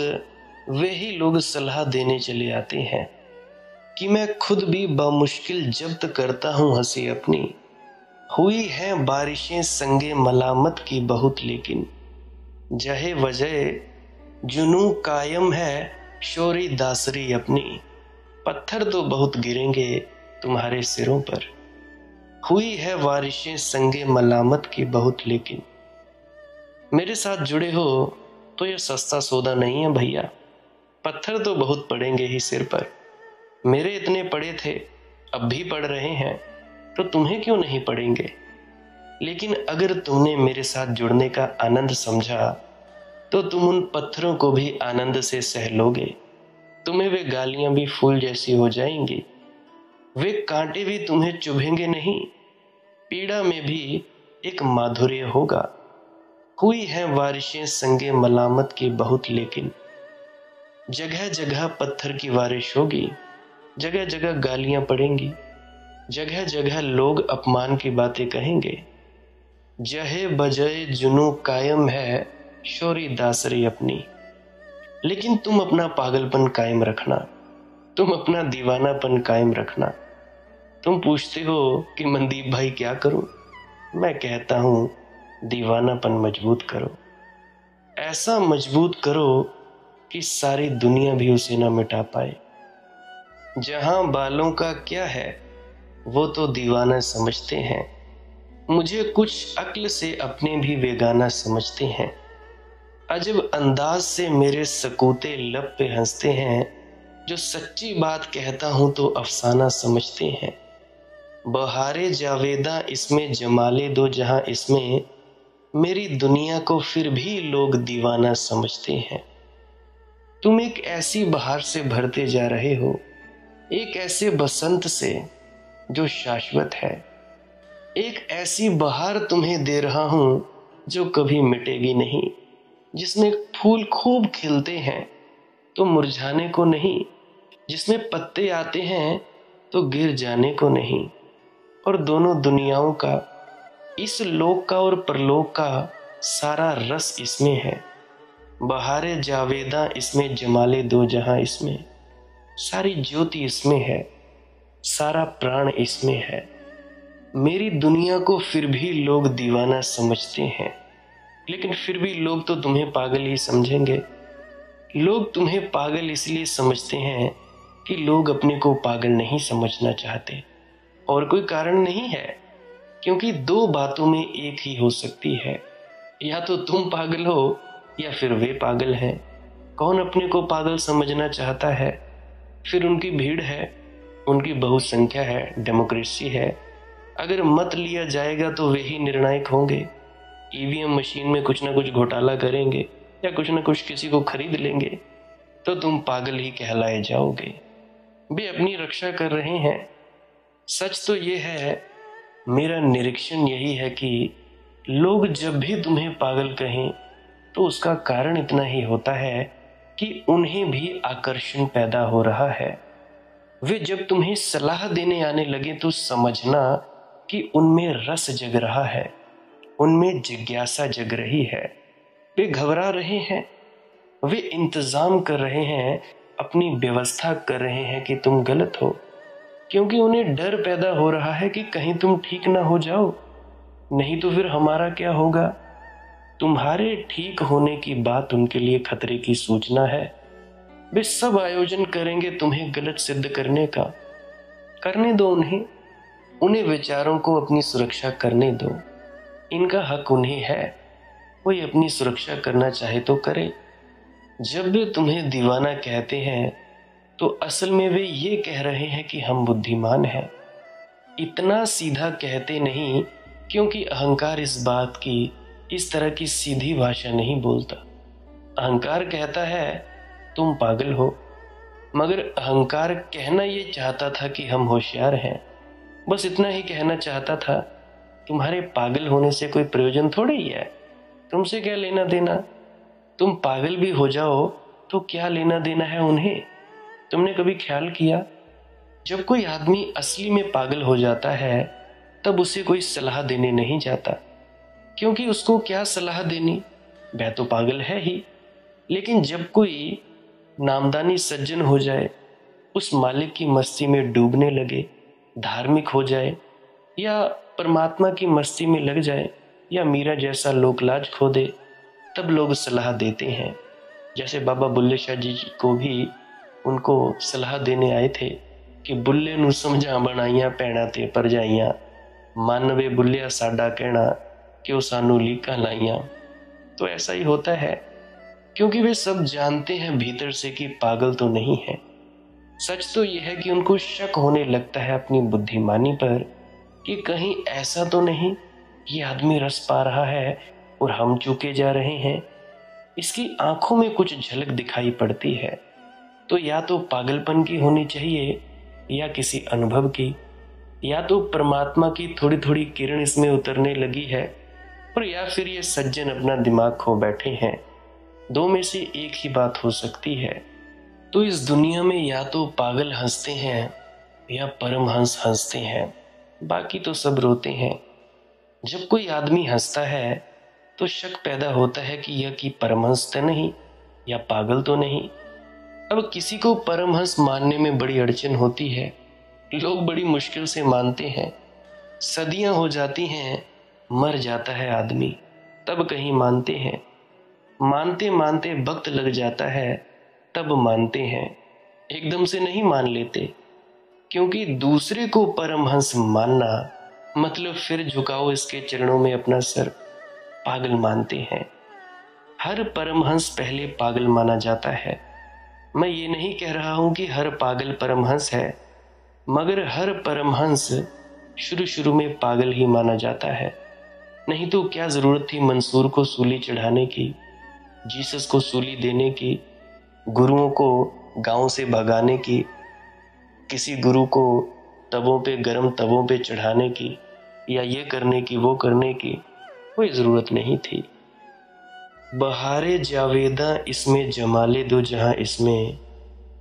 वे ही लोग सलाह देने चले आते हैं कि मैं खुद भी बामुश्किल जब्त करता हूँ हंसी अपनी। हुई हैं बारिशें संगे मलामत की बहुत, लेकिन जहे वजह जुनू कायम है शोरी दासरी अपनी। पत्थर तो बहुत गिरेंगे तुम्हारे सिरों पर, हुई है बारिशें संगे मलामत की बहुत, लेकिन मेरे साथ जुड़े हो तो यह सस्ता सौदा नहीं है भैया। पत्थर तो बहुत पड़ेंगे ही सिर पर। मेरे इतने पड़े थे, अब भी पड़ रहे हैं, तो तुम्हें क्यों नहीं पड़ेंगे। लेकिन अगर तुमने मेरे साथ जुड़ने का आनंद समझा तो तुम उन पत्थरों को भी आनंद से सह लोगे। तुम्हें वे गालियां भी फूल जैसी हो जाएंगी, वे कांटे भी तुम्हें चुभेंगे नहीं। पीड़ा में भी एक माधुर्य होगा। हुई है बारिशें संगे मलामत की बहुत, लेकिन जगह जगह पत्थर की बारिश होगी, जगह जगह गालियां पड़ेंगी, जगह जगह लोग अपमान की बातें कहेंगे। जहे बजय जुनू कायम है शोरी दासरी अपनी। लेकिन तुम अपना पागलपन कायम रखना, तुम अपना दीवानापन कायम रखना। तुम पूछते हो कि मनदीप भाई क्या करूं? मैं कहता हूं दीवानापन मजबूत करो, ऐसा मजबूत करो कि सारी दुनिया भी उसे ना मिटा पाए। जहां बालों का क्या है वो तो दीवाना समझते हैं, मुझे कुछ अक्ल से अपने भी बेगाना समझते हैं। अजब अंदाज से मेरे सकूते लब पे हंसते हैं, जो सच्ची बात कहता हूं तो अफसाना समझते हैं। बहारे जावेदा इसमें जमाले दो जहां, इसमें मेरी दुनिया को फिर भी लोग दीवाना समझते हैं। तुम एक ऐसी बहार से भरते जा रहे हो, एक ऐसे बसंत से जो शाश्वत है। एक ऐसी बहार तुम्हें दे रहा हूं जो कभी मिटेगी नहीं, जिसमें फूल खूब खिलते हैं तो मुरझाने को नहीं, जिसमें पत्ते आते हैं तो गिर जाने को नहीं। और दोनों दुनियाओं का, इस लोक का और परलोक का सारा रस इसमें है। बहारे जावेदा इसमें जमाले दो जहां, इसमें सारी ज्योति इसमें है, सारा प्राण इसमें है। मेरी दुनिया को फिर भी लोग दीवाना समझते हैं, लेकिन फिर भी लोग तो तुम्हें पागल ही समझेंगे। लोग तुम्हें पागल इसलिए समझते हैं कि लोग अपने को पागल नहीं समझना चाहते, और कोई कारण नहीं है, क्योंकि दो बातों में एक ही हो सकती है, या तो तुम पागल हो या फिर वे पागल हैं। कौन अपने को पागल समझना चाहता है? फिर उनकी भीड़ है, उनकी बहुसंख्या है, डेमोक्रेसी है। अगर मत लिया जाएगा तो वे ही निर्णायक होंगे। ईवीएम मशीन में कुछ ना कुछ घोटाला करेंगे या कुछ ना कुछ किसी को खरीद लेंगे, तो तुम पागल ही कहलाए जाओगे। वे अपनी रक्षा कर रहे हैं। सच तो ये है, मेरा निरीक्षण यही है कि लोग जब भी तुम्हें पागल कहें तो उसका कारण इतना ही होता है कि उन्हें भी आकर्षण पैदा हो रहा है। वे जब तुम्हें सलाह देने आने लगे तो समझना कि उनमें रस जग रहा है, उनमें जिज्ञासा जग रही है। वे घबरा रहे हैं, वे इंतजाम कर रहे हैं, अपनी व्यवस्था कर रहे हैं कि तुम गलत हो, क्योंकि उन्हें डर पैदा हो रहा है कि कहीं तुम ठीक ना हो जाओ, नहीं तो फिर हमारा क्या होगा। तुम्हारे ठीक होने की बात उनके लिए खतरे की सूचना है। वे सब आयोजन करेंगे तुम्हें गलत सिद्ध करने का। करने दो उन्हें, उन्हें विचारों को अपनी सुरक्षा करने दो। इनका हक उन्हें है, कोई अपनी सुरक्षा करना चाहे तो करे। जब वे तुम्हें दीवाना कहते हैं तो असल में वे ये कह रहे हैं कि हम बुद्धिमान हैं। इतना सीधा कहते नहीं, क्योंकि अहंकार इस बात की इस तरह की सीधी भाषा नहीं बोलता। अहंकार कहता है तुम पागल हो, मगर अहंकार कहना ये चाहता था कि हम होशियार हैं। बस इतना ही कहना चाहता था। तुम्हारे पागल होने से कोई प्रयोजन थोड़ी ही है, तुमसे क्या लेना देना। तुम पागल भी हो जाओ तो क्या लेना देना है उन्हें। तुमने कभी ख्याल किया, जब कोई आदमी असली में पागल हो जाता है तब उसे कोई सलाह देने नहीं जाता, क्योंकि उसको क्या सलाह देनी, वह तो पागल है ही। लेकिन जब कोई नामदानी सज्जन हो जाए, उस मालिक की मस्ती में डूबने लगे, धार्मिक हो जाए, या परमात्मा की मस्ती में लग जाए, या मीरा जैसा लोकलाज खो दे, तब लोग सलाह देते हैं। जैसे बाबा बुल्ले शाह जी को भी उनको सलाह देने आए थे कि बुल्ले नू समझा बनाइयां भैणां ते परजाइयां, मानवे बुल्लिया साडा कहना क्यों सानू लीका लाइयां। तो ऐसा ही होता है, क्योंकि वे सब जानते हैं भीतर से कि पागल तो नहीं है। सच तो यह है कि उनको शक होने लगता है अपनी बुद्धिमानी पर कि कहीं ऐसा तो नहीं ये आदमी रस पा रहा है और हम चूके जा रहे हैं। इसकी आंखों में कुछ झलक दिखाई पड़ती है, तो या तो पागलपन की होनी चाहिए या किसी अनुभव की, या तो परमात्मा की थोड़ी थोड़ी किरण इसमें उतरने लगी है, और या फिर ये सज्जन अपना दिमाग खो बैठे हैं। दो में से एक ही बात हो सकती है। तो इस दुनिया में या तो पागल हंसते हैं या परमहंस हंसते हैं, बाकी तो सब रोते हैं। जब कोई आदमी हंसता है तो शक पैदा होता है कि यह कि परमहंस तो नहीं या पागल तो नहीं। अब किसी को परमहंस मानने में बड़ी अड़चन होती है, लोग बड़ी मुश्किल से मानते हैं। सदियां हो जाती हैं, मर जाता है आदमी, तब कहीं मानते हैं। मानते मानते वक्त लग जाता है, तब मानते हैं। एकदम से नहीं मान लेते, क्योंकि दूसरे को परमहंस मानना मतलब फिर झुकाओ इसके चरणों में अपना सर, पागल मानते हैं। हर परमहंस पहले पागल माना जाता है। मैं ये नहीं कह रहा हूं कि हर पागल परमहंस है, मगर हर परमहंस शुरू शुरू में पागल ही माना जाता है। नहीं तो क्या जरूरत थी मंसूर को सूली चढ़ाने की, जीसस को सूली देने की, गुरुओं को गांव से भगाने की, किसी गुरु को तवों पे गरम तवों पे चढ़ाने की, या ये करने की वो करने की कोई जरूरत नहीं थी। बहारे जावेदा इसमें जमाले दो जहां इसमें,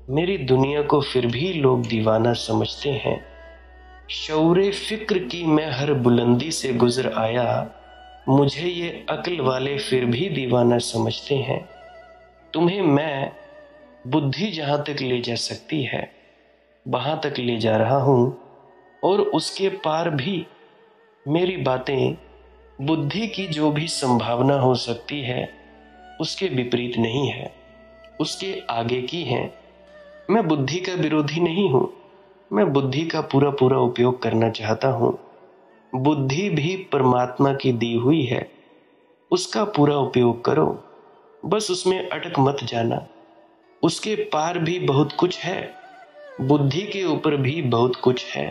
मेरी दुनिया को फिर भी लोग दीवाना समझते हैं। शऊरे फिक्र की मैं हर बुलंदी से गुजर आया, मुझे ये अक्ल वाले फिर भी दीवाना समझते हैं। तुम्हें मैं बुद्धि जहां तक ले जा सकती है वहां तक ले जा रहा हूं, और उसके पार भी मेरी बातें बुद्धि की जो भी संभावना हो सकती है उसके विपरीत नहीं है, उसके आगे की है। मैं बुद्धि का विरोधी नहीं हूं, मैं बुद्धि का पूरा पूरा उपयोग करना चाहता हूं। बुद्धि भी परमात्मा की दी हुई है, उसका पूरा उपयोग करो, बस उसमें अटक मत जाना। उसके पार भी बहुत कुछ है, बुद्धि के ऊपर भी बहुत कुछ है,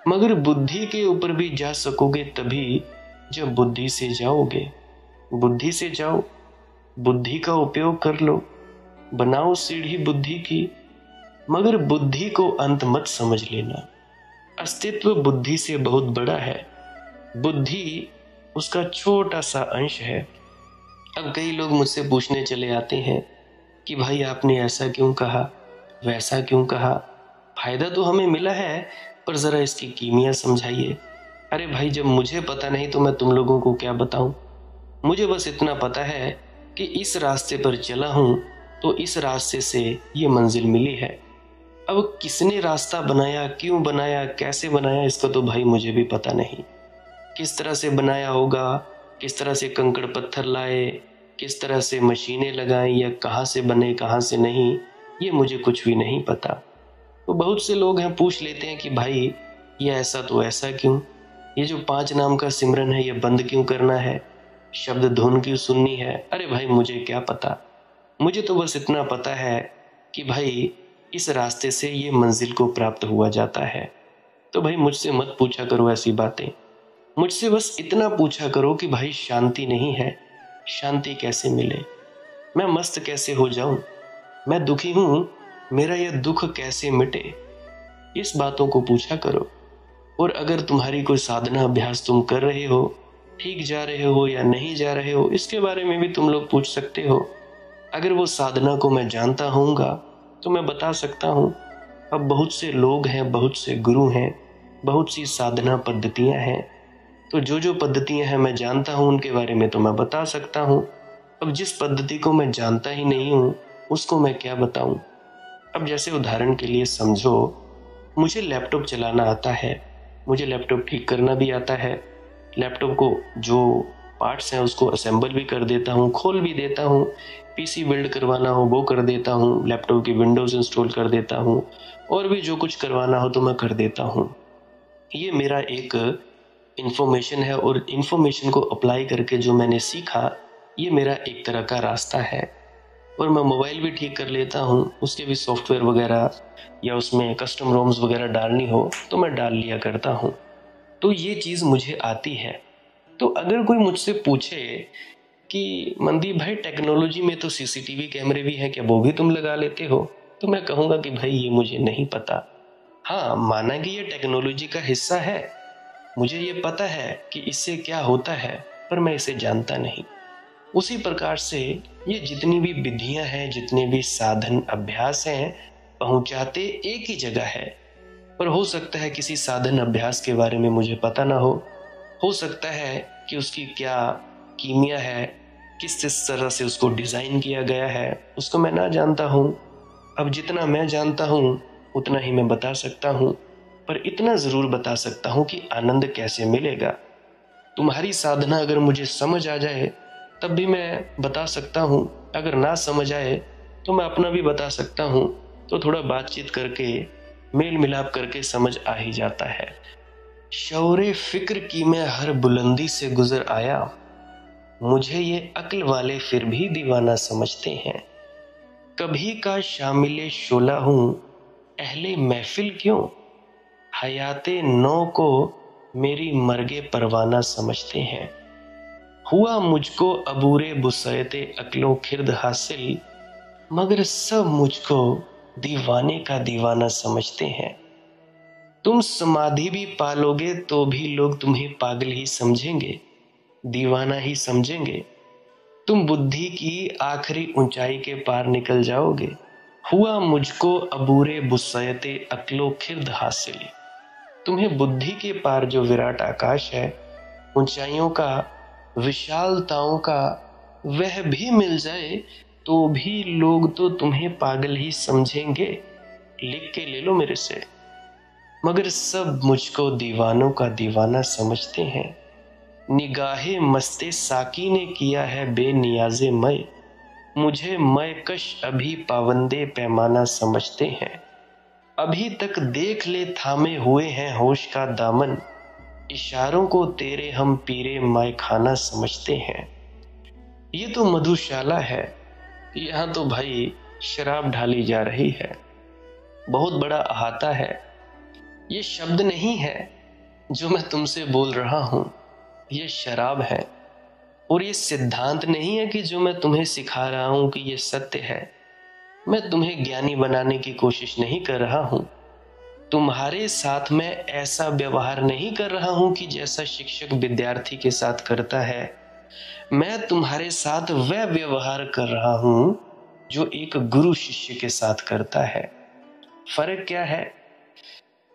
मगर बुद्धि के ऊपर भी जा सकोगे तभी जब बुद्धि से जाओगे। बुद्धि से जाओ, बुद्धि का उपयोग कर लो, बनाओ सीढ़ी बुद्धि की, मगर बुद्धि को अंत मत समझ लेना। अस्तित्व बुद्धि से बहुत बड़ा है, बुद्धि उसका छोटा सा अंश है। अब कई लोग मुझसे पूछने चले आते हैं कि भाई आपने ऐसा क्यों कहा, वैसा क्यों कहा, फायदा तो हमें मिला है पर जरा इसकी कीमिया समझाइए। अरे भाई, जब मुझे पता नहीं तो मैं तुम लोगों को क्या बताऊं। मुझे बस इतना पता है कि इस रास्ते पर चला हूं तो इस रास्ते से ये मंजिल मिली है। अब किसने रास्ता बनाया, क्यों बनाया, कैसे बनाया, इसका तो भाई मुझे भी पता नहीं। किस तरह से बनाया होगा, किस तरह से कंकड़ पत्थर लाए, किस तरह से मशीनें लगाएं, या कहाँ से बने कहाँ से नहीं, ये मुझे कुछ भी नहीं पता। तो बहुत से लोग हैं पूछ लेते हैं कि भाई ये ऐसा तो ऐसा क्यों, ये जो 5 नाम का सिमरन है ये बंद क्यों करना है, शब्द धुन क्यों सुननी है। अरे भाई मुझे क्या पता, मुझे तो बस इतना पता है कि भाई इस रास्ते से ये मंजिल को प्राप्त हुआ जाता है। तो भाई मुझसे मत पूछा करो ऐसी बातें, मुझसे बस इतना पूछा करो कि भाई शांति नहीं है, शांति कैसे मिले, मैं मस्त कैसे हो जाऊं, मैं दुखी हूं, मेरा यह दुख कैसे मिटे, इस बातों को पूछा करो। और अगर तुम्हारी कोई साधना अभ्यास तुम कर रहे हो, ठीक जा रहे हो या नहीं जा रहे हो, इसके बारे में भी तुम लोग पूछ सकते हो। अगर वो साधना को मैं जानता होऊंगा तो मैं बता सकता हूँ। अब बहुत से लोग हैं, बहुत से गुरु हैं, बहुत सी साधना पद्धतियां हैं, तो जो जो पद्धतियां हैं मैं जानता हूँ, उनके बारे में तो मैं बता सकता हूँ। अब जिस पद्धति को मैं जानता ही नहीं हूँ उसको मैं क्या बताऊं। अब जैसे उदाहरण के लिए समझो, मुझे लैपटॉप चलाना आता है, मुझे लैपटॉप ठीक करना भी आता है, लैपटॉप को जो पार्ट्स हैं उसको असेंबल भी कर देता हूँ, खोल भी देता हूँ, पीसी बिल्ड करवाना हो वो कर देता हूँ, लैपटॉप की विंडोज़ इंस्टॉल कर देता हूँ, और भी जो कुछ करवाना हो तो मैं कर देता हूँ। ये मेरा एक इन्फॉर्मेशन है, और इन्फॉर्मेशन को अप्लाई करके जो मैंने सीखा, ये मेरा एक तरह का रास्ता है। और मैं मोबाइल भी ठीक कर लेता हूँ, उसके भी सॉफ्टवेयर वगैरह या उसमें कस्टम रोम्स वगैरह डालनी हो तो मैं डाल लिया करता हूँ। तो ये चीज़ मुझे आती है। तो अगर कोई मुझसे पूछे कि मनदीप भाई टेक्नोलॉजी में तो सीसीटीवी कैमरे भी हैं, क्या वो भी तुम लगा लेते हो? तो मैं कहूँगा कि भाई ये मुझे नहीं पता। हाँ, माना कि ये टेक्नोलॉजी का हिस्सा है, मुझे ये पता है कि इससे क्या होता है, पर मैं इसे जानता नहीं। उसी प्रकार से ये जितनी भी विधियां हैं, जितने भी साधन अभ्यास हैं, पहुंचाते एक ही जगह है। पर हो सकता है किसी साधन अभ्यास के बारे में मुझे पता ना हो सकता है कि उसकी क्या कीमिया है, किस तरह से उसको डिजाइन किया गया है, उसको मैं ना जानता हूँ। अब जितना मैं जानता हूँ उतना ही मैं बता सकता हूँ, पर इतना जरूर बता सकता हूँ कि आनंद कैसे मिलेगा। तुम्हारी साधना अगर मुझे समझ आ जाए तब भी मैं बता सकता हूँ, अगर ना समझ आए तो मैं अपना भी बता सकता हूँ। तो थोड़ा बातचीत करके, मेल मिलाप करके समझ आ ही जाता है। शौरे फिक्र की मैं हर बुलंदी से गुजर आया, मुझे ये अक्ल वाले फिर भी दीवाना समझते हैं। कभी का शामिले शोला हूँ, अहले महफिल क्यों, हयाते नौ को मेरी मर्गे परवाना समझते हैं। हुआ मुझको अबूरे बुसैते अक्लों खिर्द हासिल, मगर सब मुझको दीवाने का दीवाना समझते हैं। तुम समाधि भी पालोगे तो भी लोग तुम्हें पागल ही समझेंगे, दीवाना ही समझेंगे। तुम बुद्धि की आखिरी ऊंचाई के पार निकल जाओगे। हुआ मुझको अबूरे बुसैते अक्लों खिर्द हासिल, तुम्हें बुद्धि के पार जो विराट आकाश है, ऊंचाइयों का, विशालताओं का, वह भी मिल जाए तो भी लोग तो तुम्हें पागल ही समझेंगे। लिख के ले लो मेरे से। मगर सब मुझको दीवानों का दीवाना समझते हैं। निगाहे मस्ते साकी ने किया है बेनियाजे मय, मुझे मय कश अभी पावंदे पैमाना समझते हैं। अभी तक देख ले थामे हुए हैं होश का दामन, इशारों को तेरे हम पीरे माय खाना समझते हैं। ये तो मधुशाला है, यहाँ तो भाई शराब ढाली जा रही है। बहुत बड़ा अहाता है। ये शब्द नहीं है जो मैं तुमसे बोल रहा हूँ, ये शराब है। और ये सिद्धांत नहीं है कि जो मैं तुम्हें सिखा रहा हूँ कि ये सत्य है। मैं तुम्हें ज्ञानी बनाने की कोशिश नहीं कर रहा हूँ। तुम्हारे साथ मैं ऐसा व्यवहार नहीं कर रहा हूं कि जैसा शिक्षक विद्यार्थी के साथ करता है। मैं तुम्हारे साथ वह व्यवहार कर रहा हूं जो एक गुरु शिष्य के साथ करता है। फर्क क्या है?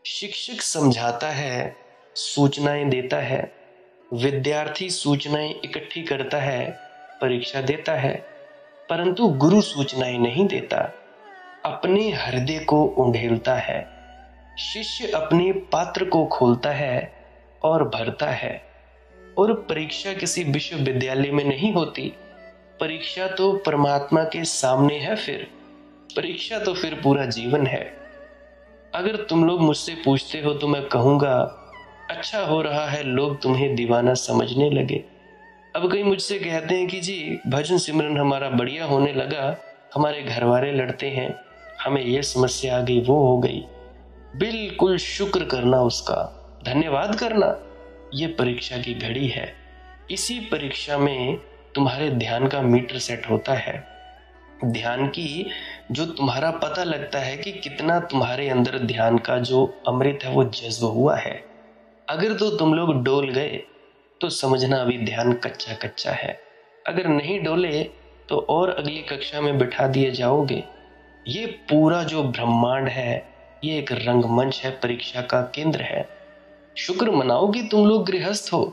शिक्षक समझाता है, सूचनाएं देता है, विद्यार्थी सूचनाएं इकट्ठी करता है, परीक्षा देता है। परंतु गुरु सूचनाएं नहीं देता, अपने हृदय को उंडेलता है। शिष्य अपने पात्र को खोलता है और भरता है। और परीक्षा किसी विश्वविद्यालय में नहीं होती, परीक्षा तो परमात्मा के सामने है। फिर परीक्षा तो फिर पूरा जीवन है। अगर तुम लोग मुझसे पूछते हो तो मैं कहूंगा अच्छा हो रहा है लोग तुम्हें दीवाना समझने लगे। अब कई मुझसे कहते हैं कि जी भजन सिमरन हमारा बढ़िया होने लगा, हमारे घर वाले लड़ते हैं, हमें ये समस्या आ गई, वो हो गई। बिल्कुल शुक्र करना, उसका धन्यवाद करना। ये परीक्षा की घड़ी है। इसी परीक्षा में तुम्हारे ध्यान का मीटर सेट होता है। ध्यान की जो तुम्हारा पता लगता है कि कितना तुम्हारे अंदर ध्यान का जो अमृत है वो जज्ब हुआ है। अगर तो तुम लोग डोल गए तो समझना अभी ध्यान कच्चा कच्चा है। अगर नहीं डोले तो और अगली कक्षा में बिठा दिए जाओगे। ये पूरा जो ब्रह्मांड है ये एक रंगमंच है, परीक्षा का केंद्र है। शुक्र मनाओ कि तुम लोग गृहस्थ हो।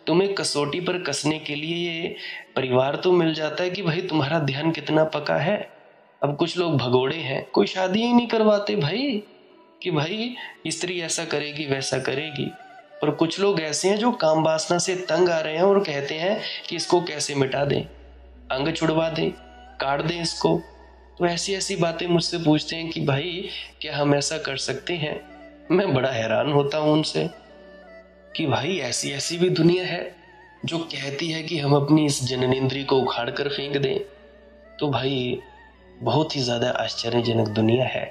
तुम्हें कसौटी पर कसने के लिए ये परिवार तो मिल जाता है कि भाई तुम्हारा ध्यान कितना पका है। अब कुछ लोग भगोड़े हैं, कोई शादी ही नहीं करवाते भाई, कि भाई स्त्री ऐसा करेगी वैसा करेगी। और कुछ लोग ऐसे हैं जो काम वासना से तंग आ रहे हैं और कहते हैं कि इसको कैसे मिटा दें, अंग छुड़वा दें, काट दें इसको। तो ऐसी ऐसी बातें मुझसे पूछते हैं कि भाई क्या हम ऐसा कर सकते हैं। मैं बड़ा हैरान होता हूं उनसे कि भाई ऐसी ऐसी भी दुनिया है जो कहती है कि हम अपनी इस जननेंद्री को उखाड़ कर फेंक दें। तो भाई बहुत ही ज्यादा आश्चर्यजनक दुनिया है।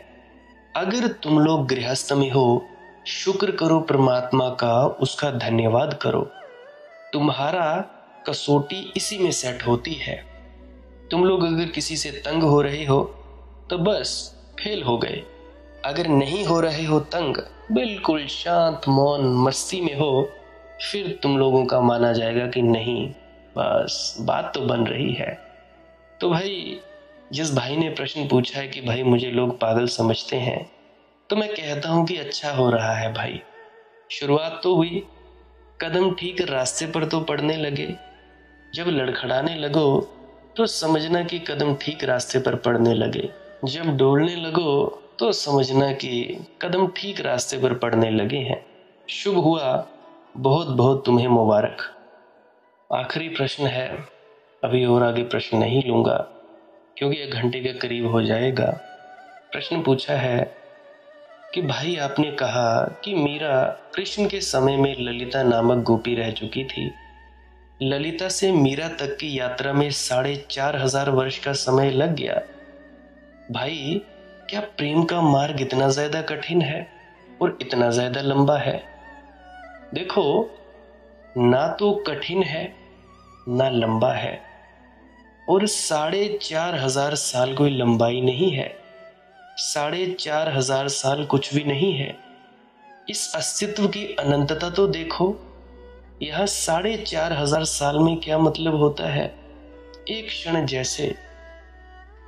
अगर तुम लोग गृहस्थ में हो, शुक्र करो परमात्मा का, उसका धन्यवाद करो। तुम्हारा कसौटी इसी में सेट होती है। तुम लोग अगर किसी से तंग हो रहे हो तो बस फेल हो गए। अगर नहीं हो रहे हो तंग, बिल्कुल शांत मौन मस्ती में हो, फिर तुम लोगों का माना जाएगा कि नहीं, बस बात तो बन रही है। तो भाई जिस भाई ने प्रश्न पूछा है कि भाई मुझे लोग पागल समझते हैं, तो मैं कहता हूं कि अच्छा हो रहा है भाई। शुरुआत तो हुई, कदम ठीक रास्ते पर तो पड़ने लगे। जब लड़खड़ाने लगो तो समझना कि कदम ठीक रास्ते पर पड़ने लगे। जब डोलने लगो तो समझना कि कदम ठीक रास्ते पर पड़ने लगे हैं। शुभ हुआ, बहुत बहुत तुम्हें मुबारक। आखिरी प्रश्न है, अभी और आगे प्रश्न नहीं लूंगा क्योंकि 1 घंटे के करीब हो जाएगा। प्रश्न पूछा है कि भाई आपने कहा कि मीरा कृष्ण के समय में ललिता नामक गोपी रह चुकी थी। ललिता से मीरा तक की यात्रा में 4500 वर्ष का समय लग गया। भाई क्या प्रेम का मार्ग इतना ज्यादा कठिन है और इतना ज्यादा लंबा है? देखो, ना तो कठिन है ना लंबा है, और 4500 साल कोई लंबाई नहीं है। 4500 साल कुछ भी नहीं है। इस अस्तित्व की अनंतता तो देखो। यहां 4500 साल में क्या मतलब होता है? एक क्षण जैसे।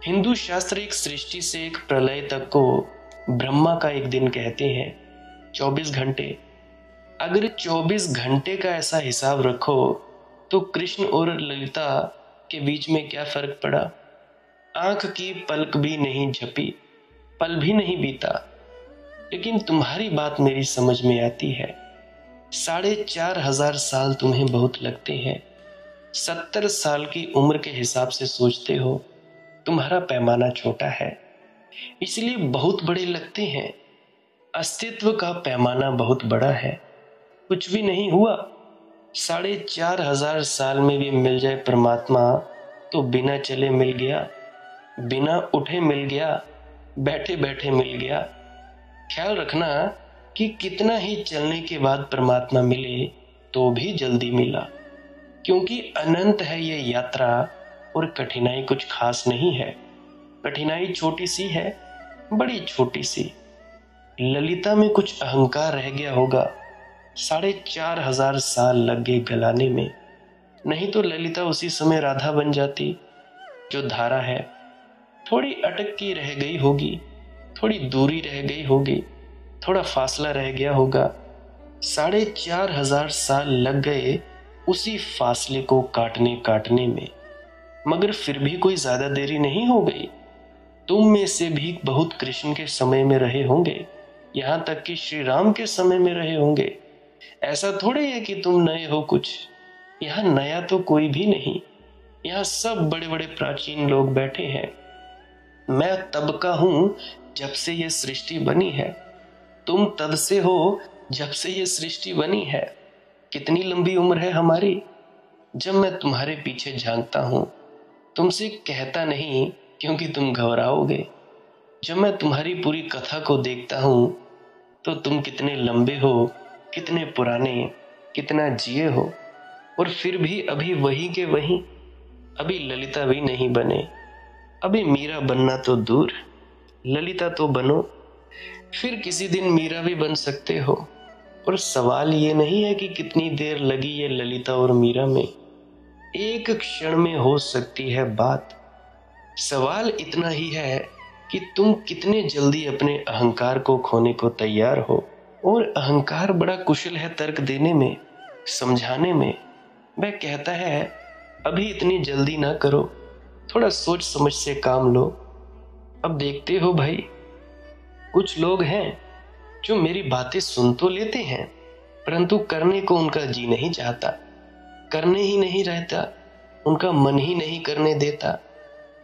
हिंदू शास्त्र एक सृष्टि से एक प्रलय तक को ब्रह्मा का एक दिन कहते हैं, 24 घंटे। अगर 24 घंटे का ऐसा हिसाब रखो तो कृष्ण और ललिता के बीच में क्या फर्क पड़ा? आंख की पलक भी नहीं झपी, पल भी नहीं बीता। लेकिन तुम्हारी बात मेरी समझ में आती है। 4500 साल तुम्हें बहुत लगते हैं। 70 साल की उम्र के हिसाब से सोचते हो, तुम्हारा पैमाना छोटा है, इसलिए बहुत बड़े लगते हैं। अस्तित्व का पैमाना बहुत बड़ा है। कुछ भी नहीं हुआ, 4500 साल में भी मिल जाए परमात्मा तो बिना चले मिल गया, बिना उठे मिल गया, बैठे बैठे मिल गया। ख्याल रखना कि कितना ही चलने के बाद परमात्मा मिले तो भी जल्दी मिला, क्योंकि अनंत है ये यात्रा और कठिनाई कुछ खास नहीं है। कठिनाई छोटी सी है, बड़ी छोटी सी। ललिता में कुछ अहंकार रह गया होगा, 4500 साल लग गए गलाने में। नहीं तो ललिता उसी समय राधा बन जाती। जो धारा है थोड़ी अटकी रह गई होगी, थोड़ी दूरी रह गई होगी, थोड़ा फासला रह गया होगा। 4500 साल लग गए उसी फासले को काटने काटने में, मगर फिर भी कोई ज्यादा देरी नहीं हो गई। तुम में से भी बहुत कृष्ण के समय में रहे होंगे, यहां तक कि श्री राम के समय में रहे होंगे। ऐसा थोड़े है कि तुम नए हो कुछ। यहाँ नया तो कोई भी नहीं, यहाँ सब बड़े बड़े प्राचीन लोग बैठे हैं। मैं तब का हूं जब से ये सृष्टि बनी है, तुम तब से हो जब से ये सृष्टि बनी है। कितनी लंबी उम्र है हमारी। जब मैं तुम्हारे पीछे झांकता हूं, तुमसे कहता नहीं क्योंकि तुम घबराओगे। जब मैं तुम्हारी पूरी कथा को देखता हूं तो तुम कितने लंबे हो, कितने पुराने, कितना जिए हो, और फिर भी अभी वही के वही। अभी ललिता भी नहीं बने। अभी मीरा बनना तो दूर, ललिता तो बनो। फिर किसी दिन मीरा भी बन सकते हो। और सवाल ये नहीं है कि कितनी देर लगी ये ललिता और मीरा में, एक क्षण में हो सकती है बात। सवाल इतना ही है कि तुम कितने जल्दी अपने अहंकार को खोने को तैयार हो। और अहंकार बड़ा कुशल है तर्क देने में, समझाने में। वह कहता है अभी इतनी जल्दी ना करो, थोड़ा सोच समझ से काम लो। अब देखते हो भाई, कुछ लोग हैं जो मेरी बातें सुन तो लेते हैं, परंतु करने को उनका जी नहीं चाहता, करने ही नहीं रहता, उनका मन ही नहीं करने देता।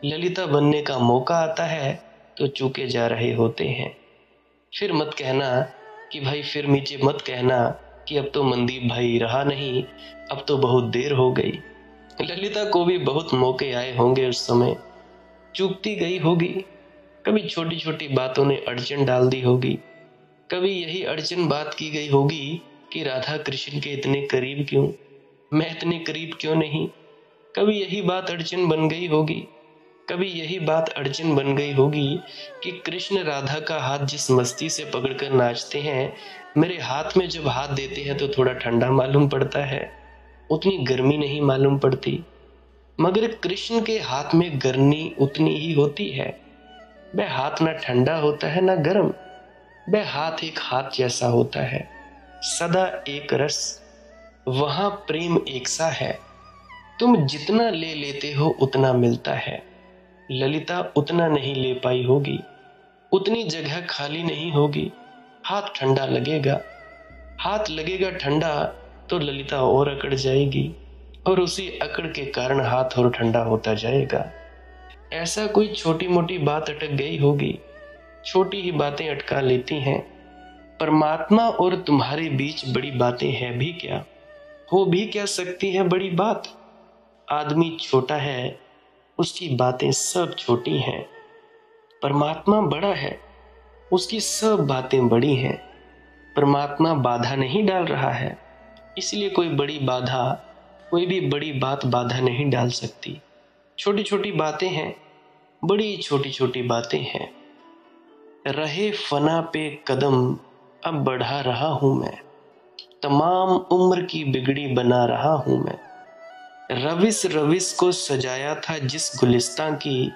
ललिता बनने का मौका आता है तो चूके जा रहे होते हैं। फिर मत कहना कि भाई, फिर नीचे मत कहना कि अब तो मनदीप भाई रहा नहीं, अब तो बहुत देर हो गई। ललिता को भी बहुत मौके आए होंगे, उस समय चूकती गई होगी। कभी छोटी छोटी बातों ने अड़चन डाल दी होगी, कभी यही अड़चन बात की गई होगी कि राधा कृष्ण के इतने करीब क्यों, मैं इतने करीब क्यों नहीं। कभी यही बात अड़चन बन गई होगी, कभी यही बात अड़चन बन गई होगी कि कृष्ण राधा का हाथ जिस मस्ती से पकड़कर नाचते हैं, मेरे हाथ में जब हाथ देते हैं तो थोड़ा ठंडा मालूम पड़ता है, उतनी गर्मी नहीं मालूम पड़ती। मगर कृष्ण के हाथ में गर्मी उतनी ही होती है। वह हाथ ना ठंडा होता है ना गर्म, वह हाथ एक हाथ जैसा होता है, सदा एक रस। वहां प्रेम एक सा है, तुम जितना ले लेते हो उतना मिलता है। ललिता उतना नहीं ले पाई होगी, उतनी जगह खाली नहीं होगी। हाथ ठंडा लगेगा, हाथ लगेगा ठंडा तो ललिता और अकड़ जाएगी, और उसी अकड़ के कारण हाथ और ठंडा होता जाएगा। ऐसा कोई छोटी मोटी बात अटक गई होगी, छोटी ही बातें अटका लेती हैं। परमात्मा और तुम्हारे बीच बड़ी बातें हैं भी क्या, हो भी क्या सकती है बड़ी बात। आदमी छोटा है, उसकी बातें सब छोटी हैं। परमात्मा बड़ा है, उसकी सब बातें बड़ी हैं। परमात्मा बाधा नहीं डाल रहा है, इसलिए कोई बड़ी बाधा, कोई भी बड़ी बात बाधा नहीं डाल सकती। छोटी छोटी बातें हैं, बड़ी छोटी छोटी बातें हैं। रहे फना पे कदम अब बढ़ा रहा हूं मैं, तमाम उम्र की बिगड़ी बना रहा हूं मैं। रविस रविस को सजाया था जिस गुलिस्तां की,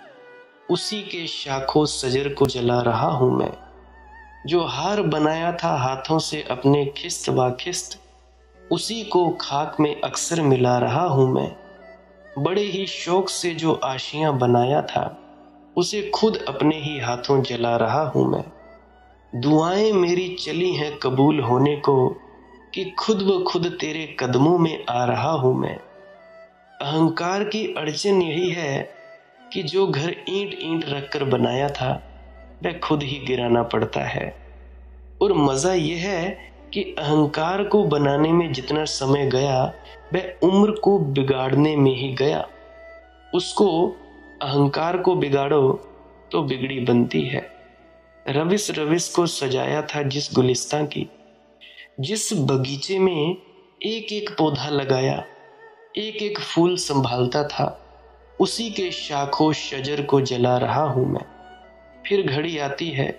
उसी के शाखों सजर को जला रहा हूं मैं। जो हार बनाया था हाथों से अपने खिस्त व खिस्त, उसी को खाक में अक्सर मिला रहा हूं मैं। बड़े ही शौक से जो आशियां बनाया था, उसे खुद अपने ही हाथों जला रहा हूं मैं। दुआएं मेरी चली हैं कबूल होने को, कि खुद ब खुद तेरे कदमों में आ रहा हूं मैं। अहंकार की अड़चन यही है कि जो घर ईंट ईंट रखकर बनाया था, वह खुद ही गिराना पड़ता है। और मजा यह है कि अहंकार को बनाने में जितना समय गया, वह उम्र को बिगाड़ने में ही गया। उसको, अहंकार को बिगाड़ो तो बिगड़ी बनती है। रविस रविस को सजाया था जिस गुलिस्तां की, जिस बगीचे में एक एक पौधा लगाया, एक एक फूल संभालता था, उसी के शाखों शजर को जला रहा हूं मैं। फिर घड़ी आती है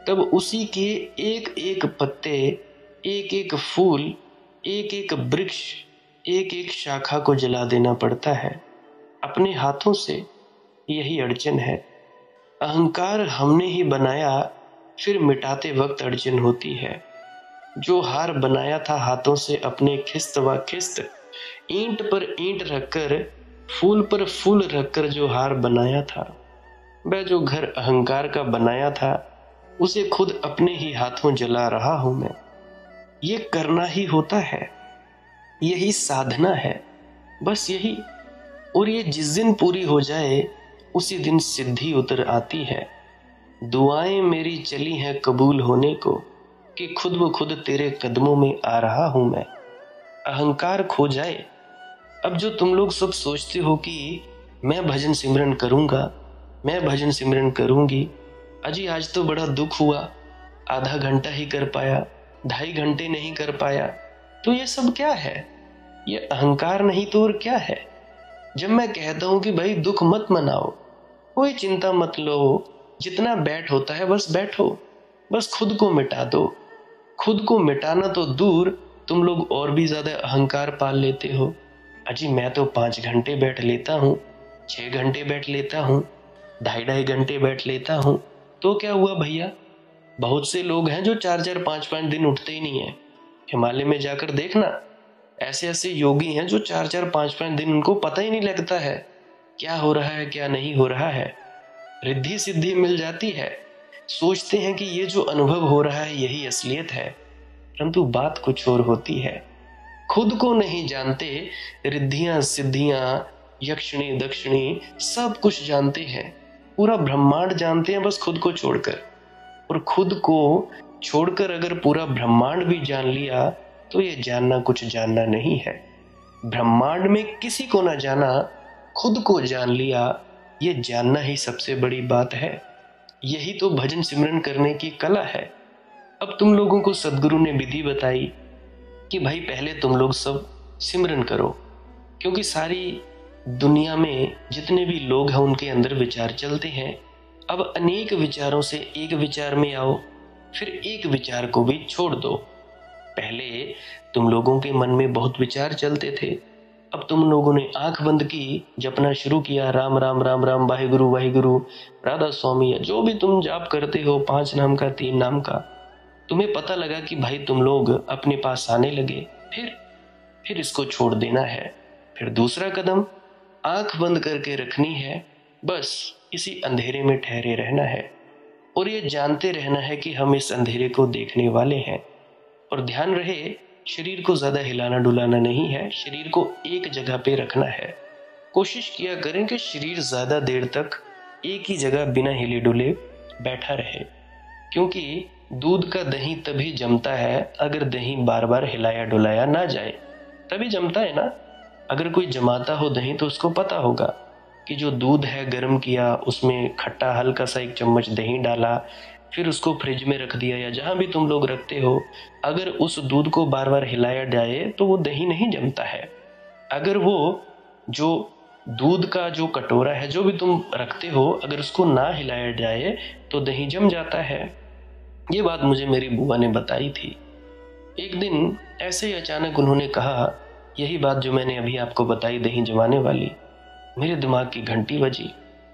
तब उसी के एक एक पत्ते, एक एक फूल, एक एक वृक्ष, एक एक शाखा को जला देना पड़ता है अपने हाथों से। यही अड़चन है। अहंकार हमने ही बनाया, फिर मिटाते वक्त अड़चन होती है। जो हार बनाया था हाथों से अपने खिस्त व खिस्त, ईंट पर ईंट रखकर, फूल पर फूल रखकर जो हार बनाया था, वह जो घर अहंकार का बनाया था, उसे खुद अपने ही हाथों जला रहा हूं मैं। ये करना ही होता है, यही साधना है, बस यही। और ये जिस दिन पूरी हो जाए, उसी दिन सिद्धि उतर आती है। दुआएं मेरी चली हैं कबूल होने को, कि खुद ब खुद तेरे कदमों में आ रहा हूं मैं। अहंकार खो जाए। अब जो तुम लोग सब सोचते हो कि मैं भजन सिमरन करूंगा, मैं भजन सिमरन करूंगी, अजी आज तो बड़ा दुख हुआ, आधा घंटा ही कर पाया, 2.5 घंटे नहीं कर पाया, तो ये सब क्या है? ये अहंकार नहीं तो और क्या है? जब मैं कहता हूं कि भाई दुख मत मनाओ, कोई चिंता मत लो, जितना बैठ होता है बस बैठो, बस खुद को मिटा दो। खुद को मिटाना तो दूर, तुम लोग और भी ज्यादा अहंकार पाल लेते हो। अजी मैं तो 5 घंटे बैठ लेता हूँ, 6 घंटे बैठ लेता हूँ, 2.5 घंटे बैठ लेता हूँ, तो क्या हुआ भैया? बहुत से लोग हैं जो 4-4 5-5 दिन उठते ही नहीं है। हिमालय में जाकर देखना, ऐसे ऐसे योगी हैं जो 4-4 5-5 दिन उनको पता ही नहीं लगता है क्या हो रहा है क्या नहीं हो रहा है। रिद्धि सिद्धि मिल जाती है, सोचते हैं कि ये जो अनुभव हो रहा है यही असलियत है, परंतु बात कुछ और होती है। खुद को नहीं जानते, रिद्धियां सिद्धियां यक्षिणी दक्षिणी सब कुछ जानते हैं, पूरा ब्रह्मांड जानते हैं बस खुद को छोड़कर। और खुद को छोड़कर अगर पूरा ब्रह्मांड भी जान लिया तो ये जानना कुछ जानना नहीं है। ब्रह्मांड में किसी को ना जाना, खुद को जान लिया, ये जानना ही सबसे बड़ी बात है। यही तो भजन सिमरन करने की कला है। अब तुम लोगों को सदगुरु ने विधि बताई कि भाई पहले तुम लोग सब सिमरन करो, क्योंकि सारी दुनिया में जितने भी लोग हैं उनके अंदर विचार चलते हैं। अब अनेक विचारों से एक विचार में आओ, फिर एक विचार को भी छोड़ दो। पहले तुम लोगों के मन में बहुत विचार चलते थे, अब तुम लोगों ने आंख बंद की, जपना शुरू किया, राम राम राम राम, वाहिगुरु वाहिगुरु, राधा स्वामी, या जो भी तुम जाप करते हो, 5 नाम का 3 नाम का, तुम्हें पता लगा कि भाई तुम लोग अपने पास आने लगे। फिर इसको छोड़ देना है। फिर दूसरा कदम आंख बंद करके रखनी है, बस इसी अंधेरे में ठहरे रहना है और ये जानते रहना है कि हम इस अंधेरे को देखने वाले हैं। और ध्यान रहे, शरीर को ज्यादा हिलाना डुलाना नहीं है, शरीर को एक जगह पे रखना है। कोशिश किया करें कि शरीर ज्यादा देर तक एक ही जगह बिना हिले डुले बैठा रहे, क्योंकि दूध का दही तभी जमता है अगर दही बार बार हिलाया डुलाया ना जाए, तभी जमता है ना। अगर कोई जमाता हो दही तो उसको पता होगा कि जो दूध है गर्म किया, उसमें खट्टा हल्का सा 1 चम्मच दही डाला, फिर उसको फ्रिज में रख दिया या जहां भी तुम लोग रखते हो, अगर उस दूध को बार बार हिलाया जाए तो वो दही नहीं जमता है। अगर वो जो दूध का जो कटोरा है जो भी तुम रखते हो, अगर उसको ना हिलाया जाए तो दही जम जाता है। ये बात मुझे मेरी बुआ ने बताई थी। एक दिन ऐसे ही अचानक उन्होंने कहा यही बात जो मैंने अभी आपको बताई, दही जमाने वाली। मेरे दिमाग की घंटी बजी।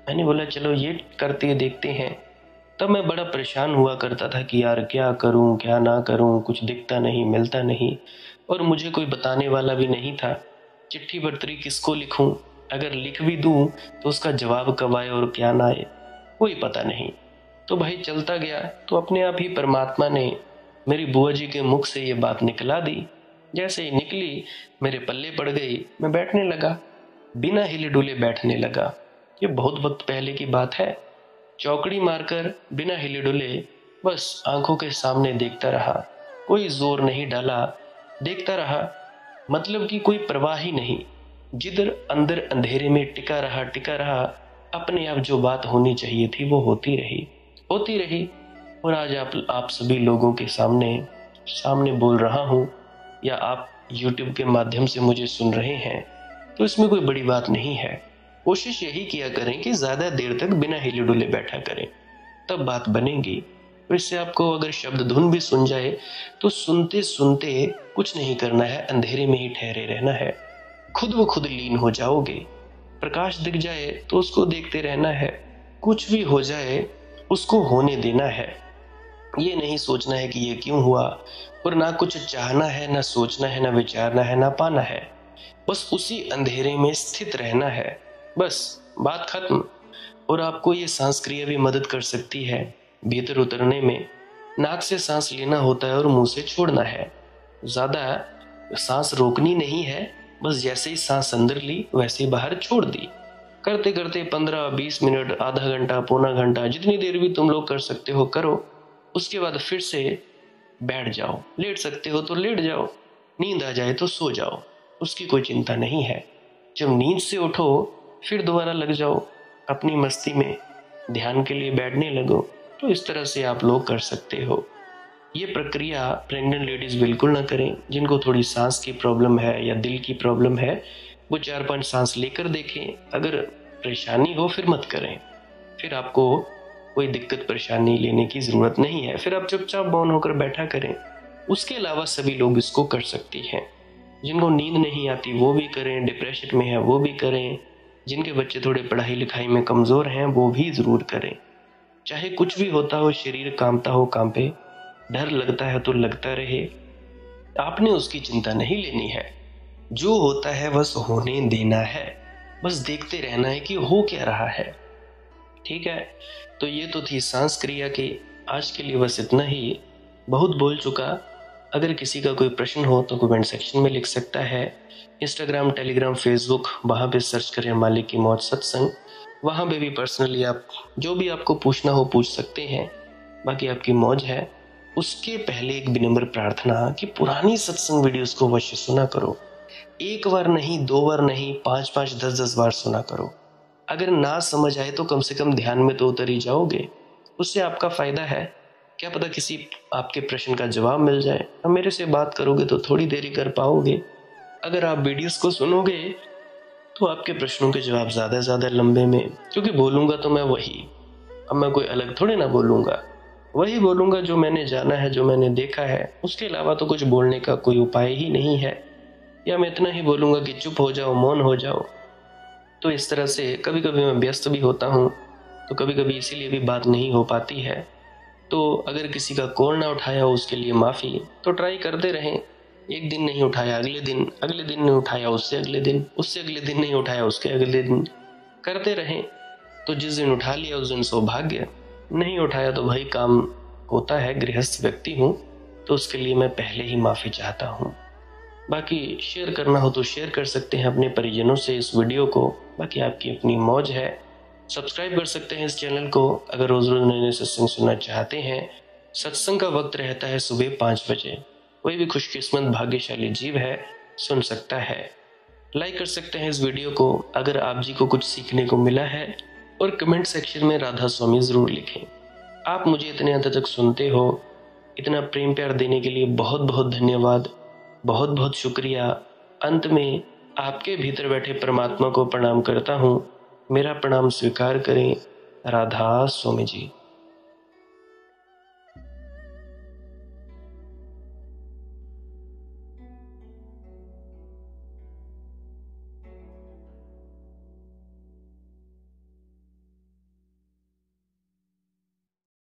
मैंने बोला चलो ये करते देखते हैं। तब मैं बड़ा परेशान हुआ करता था कि यार क्या करूं क्या ना करूं, कुछ दिखता नहीं मिलता नहीं, और मुझे कोई बताने वाला भी नहीं था। चिट्ठी पत्री किसको लिखूं, अगर लिख भी दूं तो उसका जवाब कब आए और क्या ना आए कोई पता नहीं। तो भाई चलता गया तो अपने आप ही परमात्मा ने मेरी बुआ जी के मुख से ये बात निकला दी। जैसे ही निकली मेरे पल्ले पड़ गई, मैं बैठने लगा, बिना हिले डुले बैठने लगा। ये बहुत वक्त पहले की बात है। चौकड़ी मारकर बिना हिले डुले बस आंखों के सामने देखता रहा, कोई जोर नहीं डाला, देखता रहा, मतलब कि कोई परवाह ही नहीं। जिधर अंदर अंधेरे में टिका रहा, अपने आप जो बात होनी चाहिए थी वो होती रही। और आज आप सभी लोगों के सामने बोल रहा हूँ, या आप YouTube के माध्यम से मुझे सुन रहे हैं, तो इसमें कोई बड़ी बात नहीं है। कोशिश यही किया करें कि ज्यादा देर तक बिना हिले डुले बैठा करें, तब बात बनेगी। तो इससे आपको अगर शब्द धुन भी सुन जाए तो सुनते सुनते कुछ नहीं करना है, अंधेरे में ही ठहरे रहना है। खुद व खुद लीन हो जाओगे। प्रकाश दिख जाए तो उसको देखते रहना है, कुछ भी हो जाए उसको होने देना है। ये नहीं सोचना है कि ये क्यों हुआ, और ना कुछ चाहना है, ना सोचना है, ना विचारना है, ना पाना है। बस उसी अंधेरे में स्थित रहना है, बस बात खत्म। और आपको ये सांस क्रिया भी मदद कर सकती है भीतर उतरने में। नाक से सांस लेना होता है और मुंह से छोड़ना है। ज्यादा सांस रोकनी नहीं है, बस जैसे ही सांस अंदर ली वैसे ही बाहर छोड़ दी। करते करते 15-20 मिनट, आधा घंटा, पौना घंटा, जितनी देर भी तुम लोग कर सकते हो करो। उसके बाद फिर से बैठ जाओ, लेट सकते हो तो लेट जाओ, नींद आ जाए तो सो जाओ, उसकी कोई चिंता नहीं है। जब नींद से उठो फिर दोबारा लग जाओ अपनी मस्ती में, ध्यान के लिए बैठने लगो। तो इस तरह से आप लोग कर सकते हो। ये प्रक्रिया प्रेग्नेंट लेडीज बिल्कुल ना करें। जिनको थोड़ी सांस की प्रॉब्लम है या दिल की प्रॉब्लम है, वो 4-5 सांस लेकर देखें। अगर परेशानी हो फिर मत करें, फिर आपको कोई दिक्कत परेशानी लेने की जरूरत नहीं है, फिर आप चुपचाप मौन होकर बैठा करें। उसके अलावा सभी लोग इसको कर सकती हैं। जिनको नींद नहीं आती वो भी करें, डिप्रेशन में है वो भी करें, जिनके बच्चे थोड़े पढ़ाई लिखाई में कमजोर हैं वो भी जरूर करें। चाहे कुछ भी होता हो, शरीर कांपता हो कांपे, डर लगता है तो लगता रहे, आपने उसकी चिंता नहीं लेनी है। जो होता है बस होने देना है, बस देखते रहना है कि हो क्या रहा है। ठीक है, तो ये तो थी सांस क्रिया की। आज के लिए बस इतना ही, बहुत बोल चुका। अगर किसी का कोई प्रश्न हो तो कमेंट सेक्शन में लिख सकता है। इंस्टाग्राम, टेलीग्राम, फेसबुक, वहाँ पे सर्च करें मालिक की मौज सत्संग। वहाँ पे भी पर्सनली आप जो भी आपको पूछना हो पूछ सकते हैं। बाकी आपकी मौज है। उसके पहले एक विनम्र प्रार्थना कि पुरानी सत्संग वीडियोस को अवश्य सुना करो। एक बार नहीं, 2 बार नहीं, 5-5, 10-10 बार सुना करो। अगर ना समझ आए तो कम से कम ध्यान में तो उतर ही जाओगे। उससे आपका फायदा है। क्या पता किसी आपके प्रश्न का जवाब मिल जाए। अब मेरे से बात करोगे तो थोड़ी देरी कर पाओगे। अगर आप वीडियोस को सुनोगे तो आपके प्रश्नों के जवाब ज़्यादा से ज़्यादा लंबे में, क्योंकि बोलूँगा तो मैं वही। अब मैं कोई अलग थोड़ी ना बोलूँगा, वही बोलूँगा जो मैंने जाना है, जो मैंने देखा है। उसके अलावा तो कुछ बोलने का कोई उपाय ही नहीं है। या मैं इतना ही बोलूँगा कि चुप हो जाओ, मौन हो जाओ। तो इस तरह से कभी कभी मैं व्यस्त भी होता हूँ, तो कभी कभी इसीलिए भी बात नहीं हो पाती है। तो अगर किसी का कॉल ना उठाया हो उसके लिए माफ़ी। तो ट्राई करते रहें। एक दिन नहीं उठाया, अगले दिन नहीं उठाया, उससे अगले दिन नहीं उठाया, उसके अगले दिन, करते रहें। तो जिस दिन उठा लिया उस दिन सौभाग्य, नहीं उठाया तो भाई काम होता है, गृहस्थ व्यक्ति हूँ, तो उसके लिए मैं पहले ही माफ़ी चाहता हूँ। बाकी शेयर करना हो तो शेयर कर सकते हैं अपने परिजनों से इस वीडियो को। बाकी आपकी अपनी मौज है। सब्सक्राइब कर सकते हैं इस चैनल को अगर रोज रोज नए नए सत्संग सुनना चाहते हैं। सत्संग का वक्त रहता है सुबह 5 बजे। कोई भी खुशकिस्मत भाग्यशाली जीव है, सुन सकता है। लाइक कर सकते हैं इस वीडियो को अगर आप जी को कुछ सीखने को मिला है, और कमेंट सेक्शन में राधा स्वामी ज़रूर लिखें। आप मुझे इतने अंत तक सुनते हो, इतना प्रेम प्यार देने के लिए बहुत बहुत धन्यवाद, बहुत बहुत शुक्रिया। अंत में आपके भीतर बैठे परमात्मा को प्रणाम करता हूँ। मेरा प्रणाम स्वीकार करें। राधा स्वामी जी।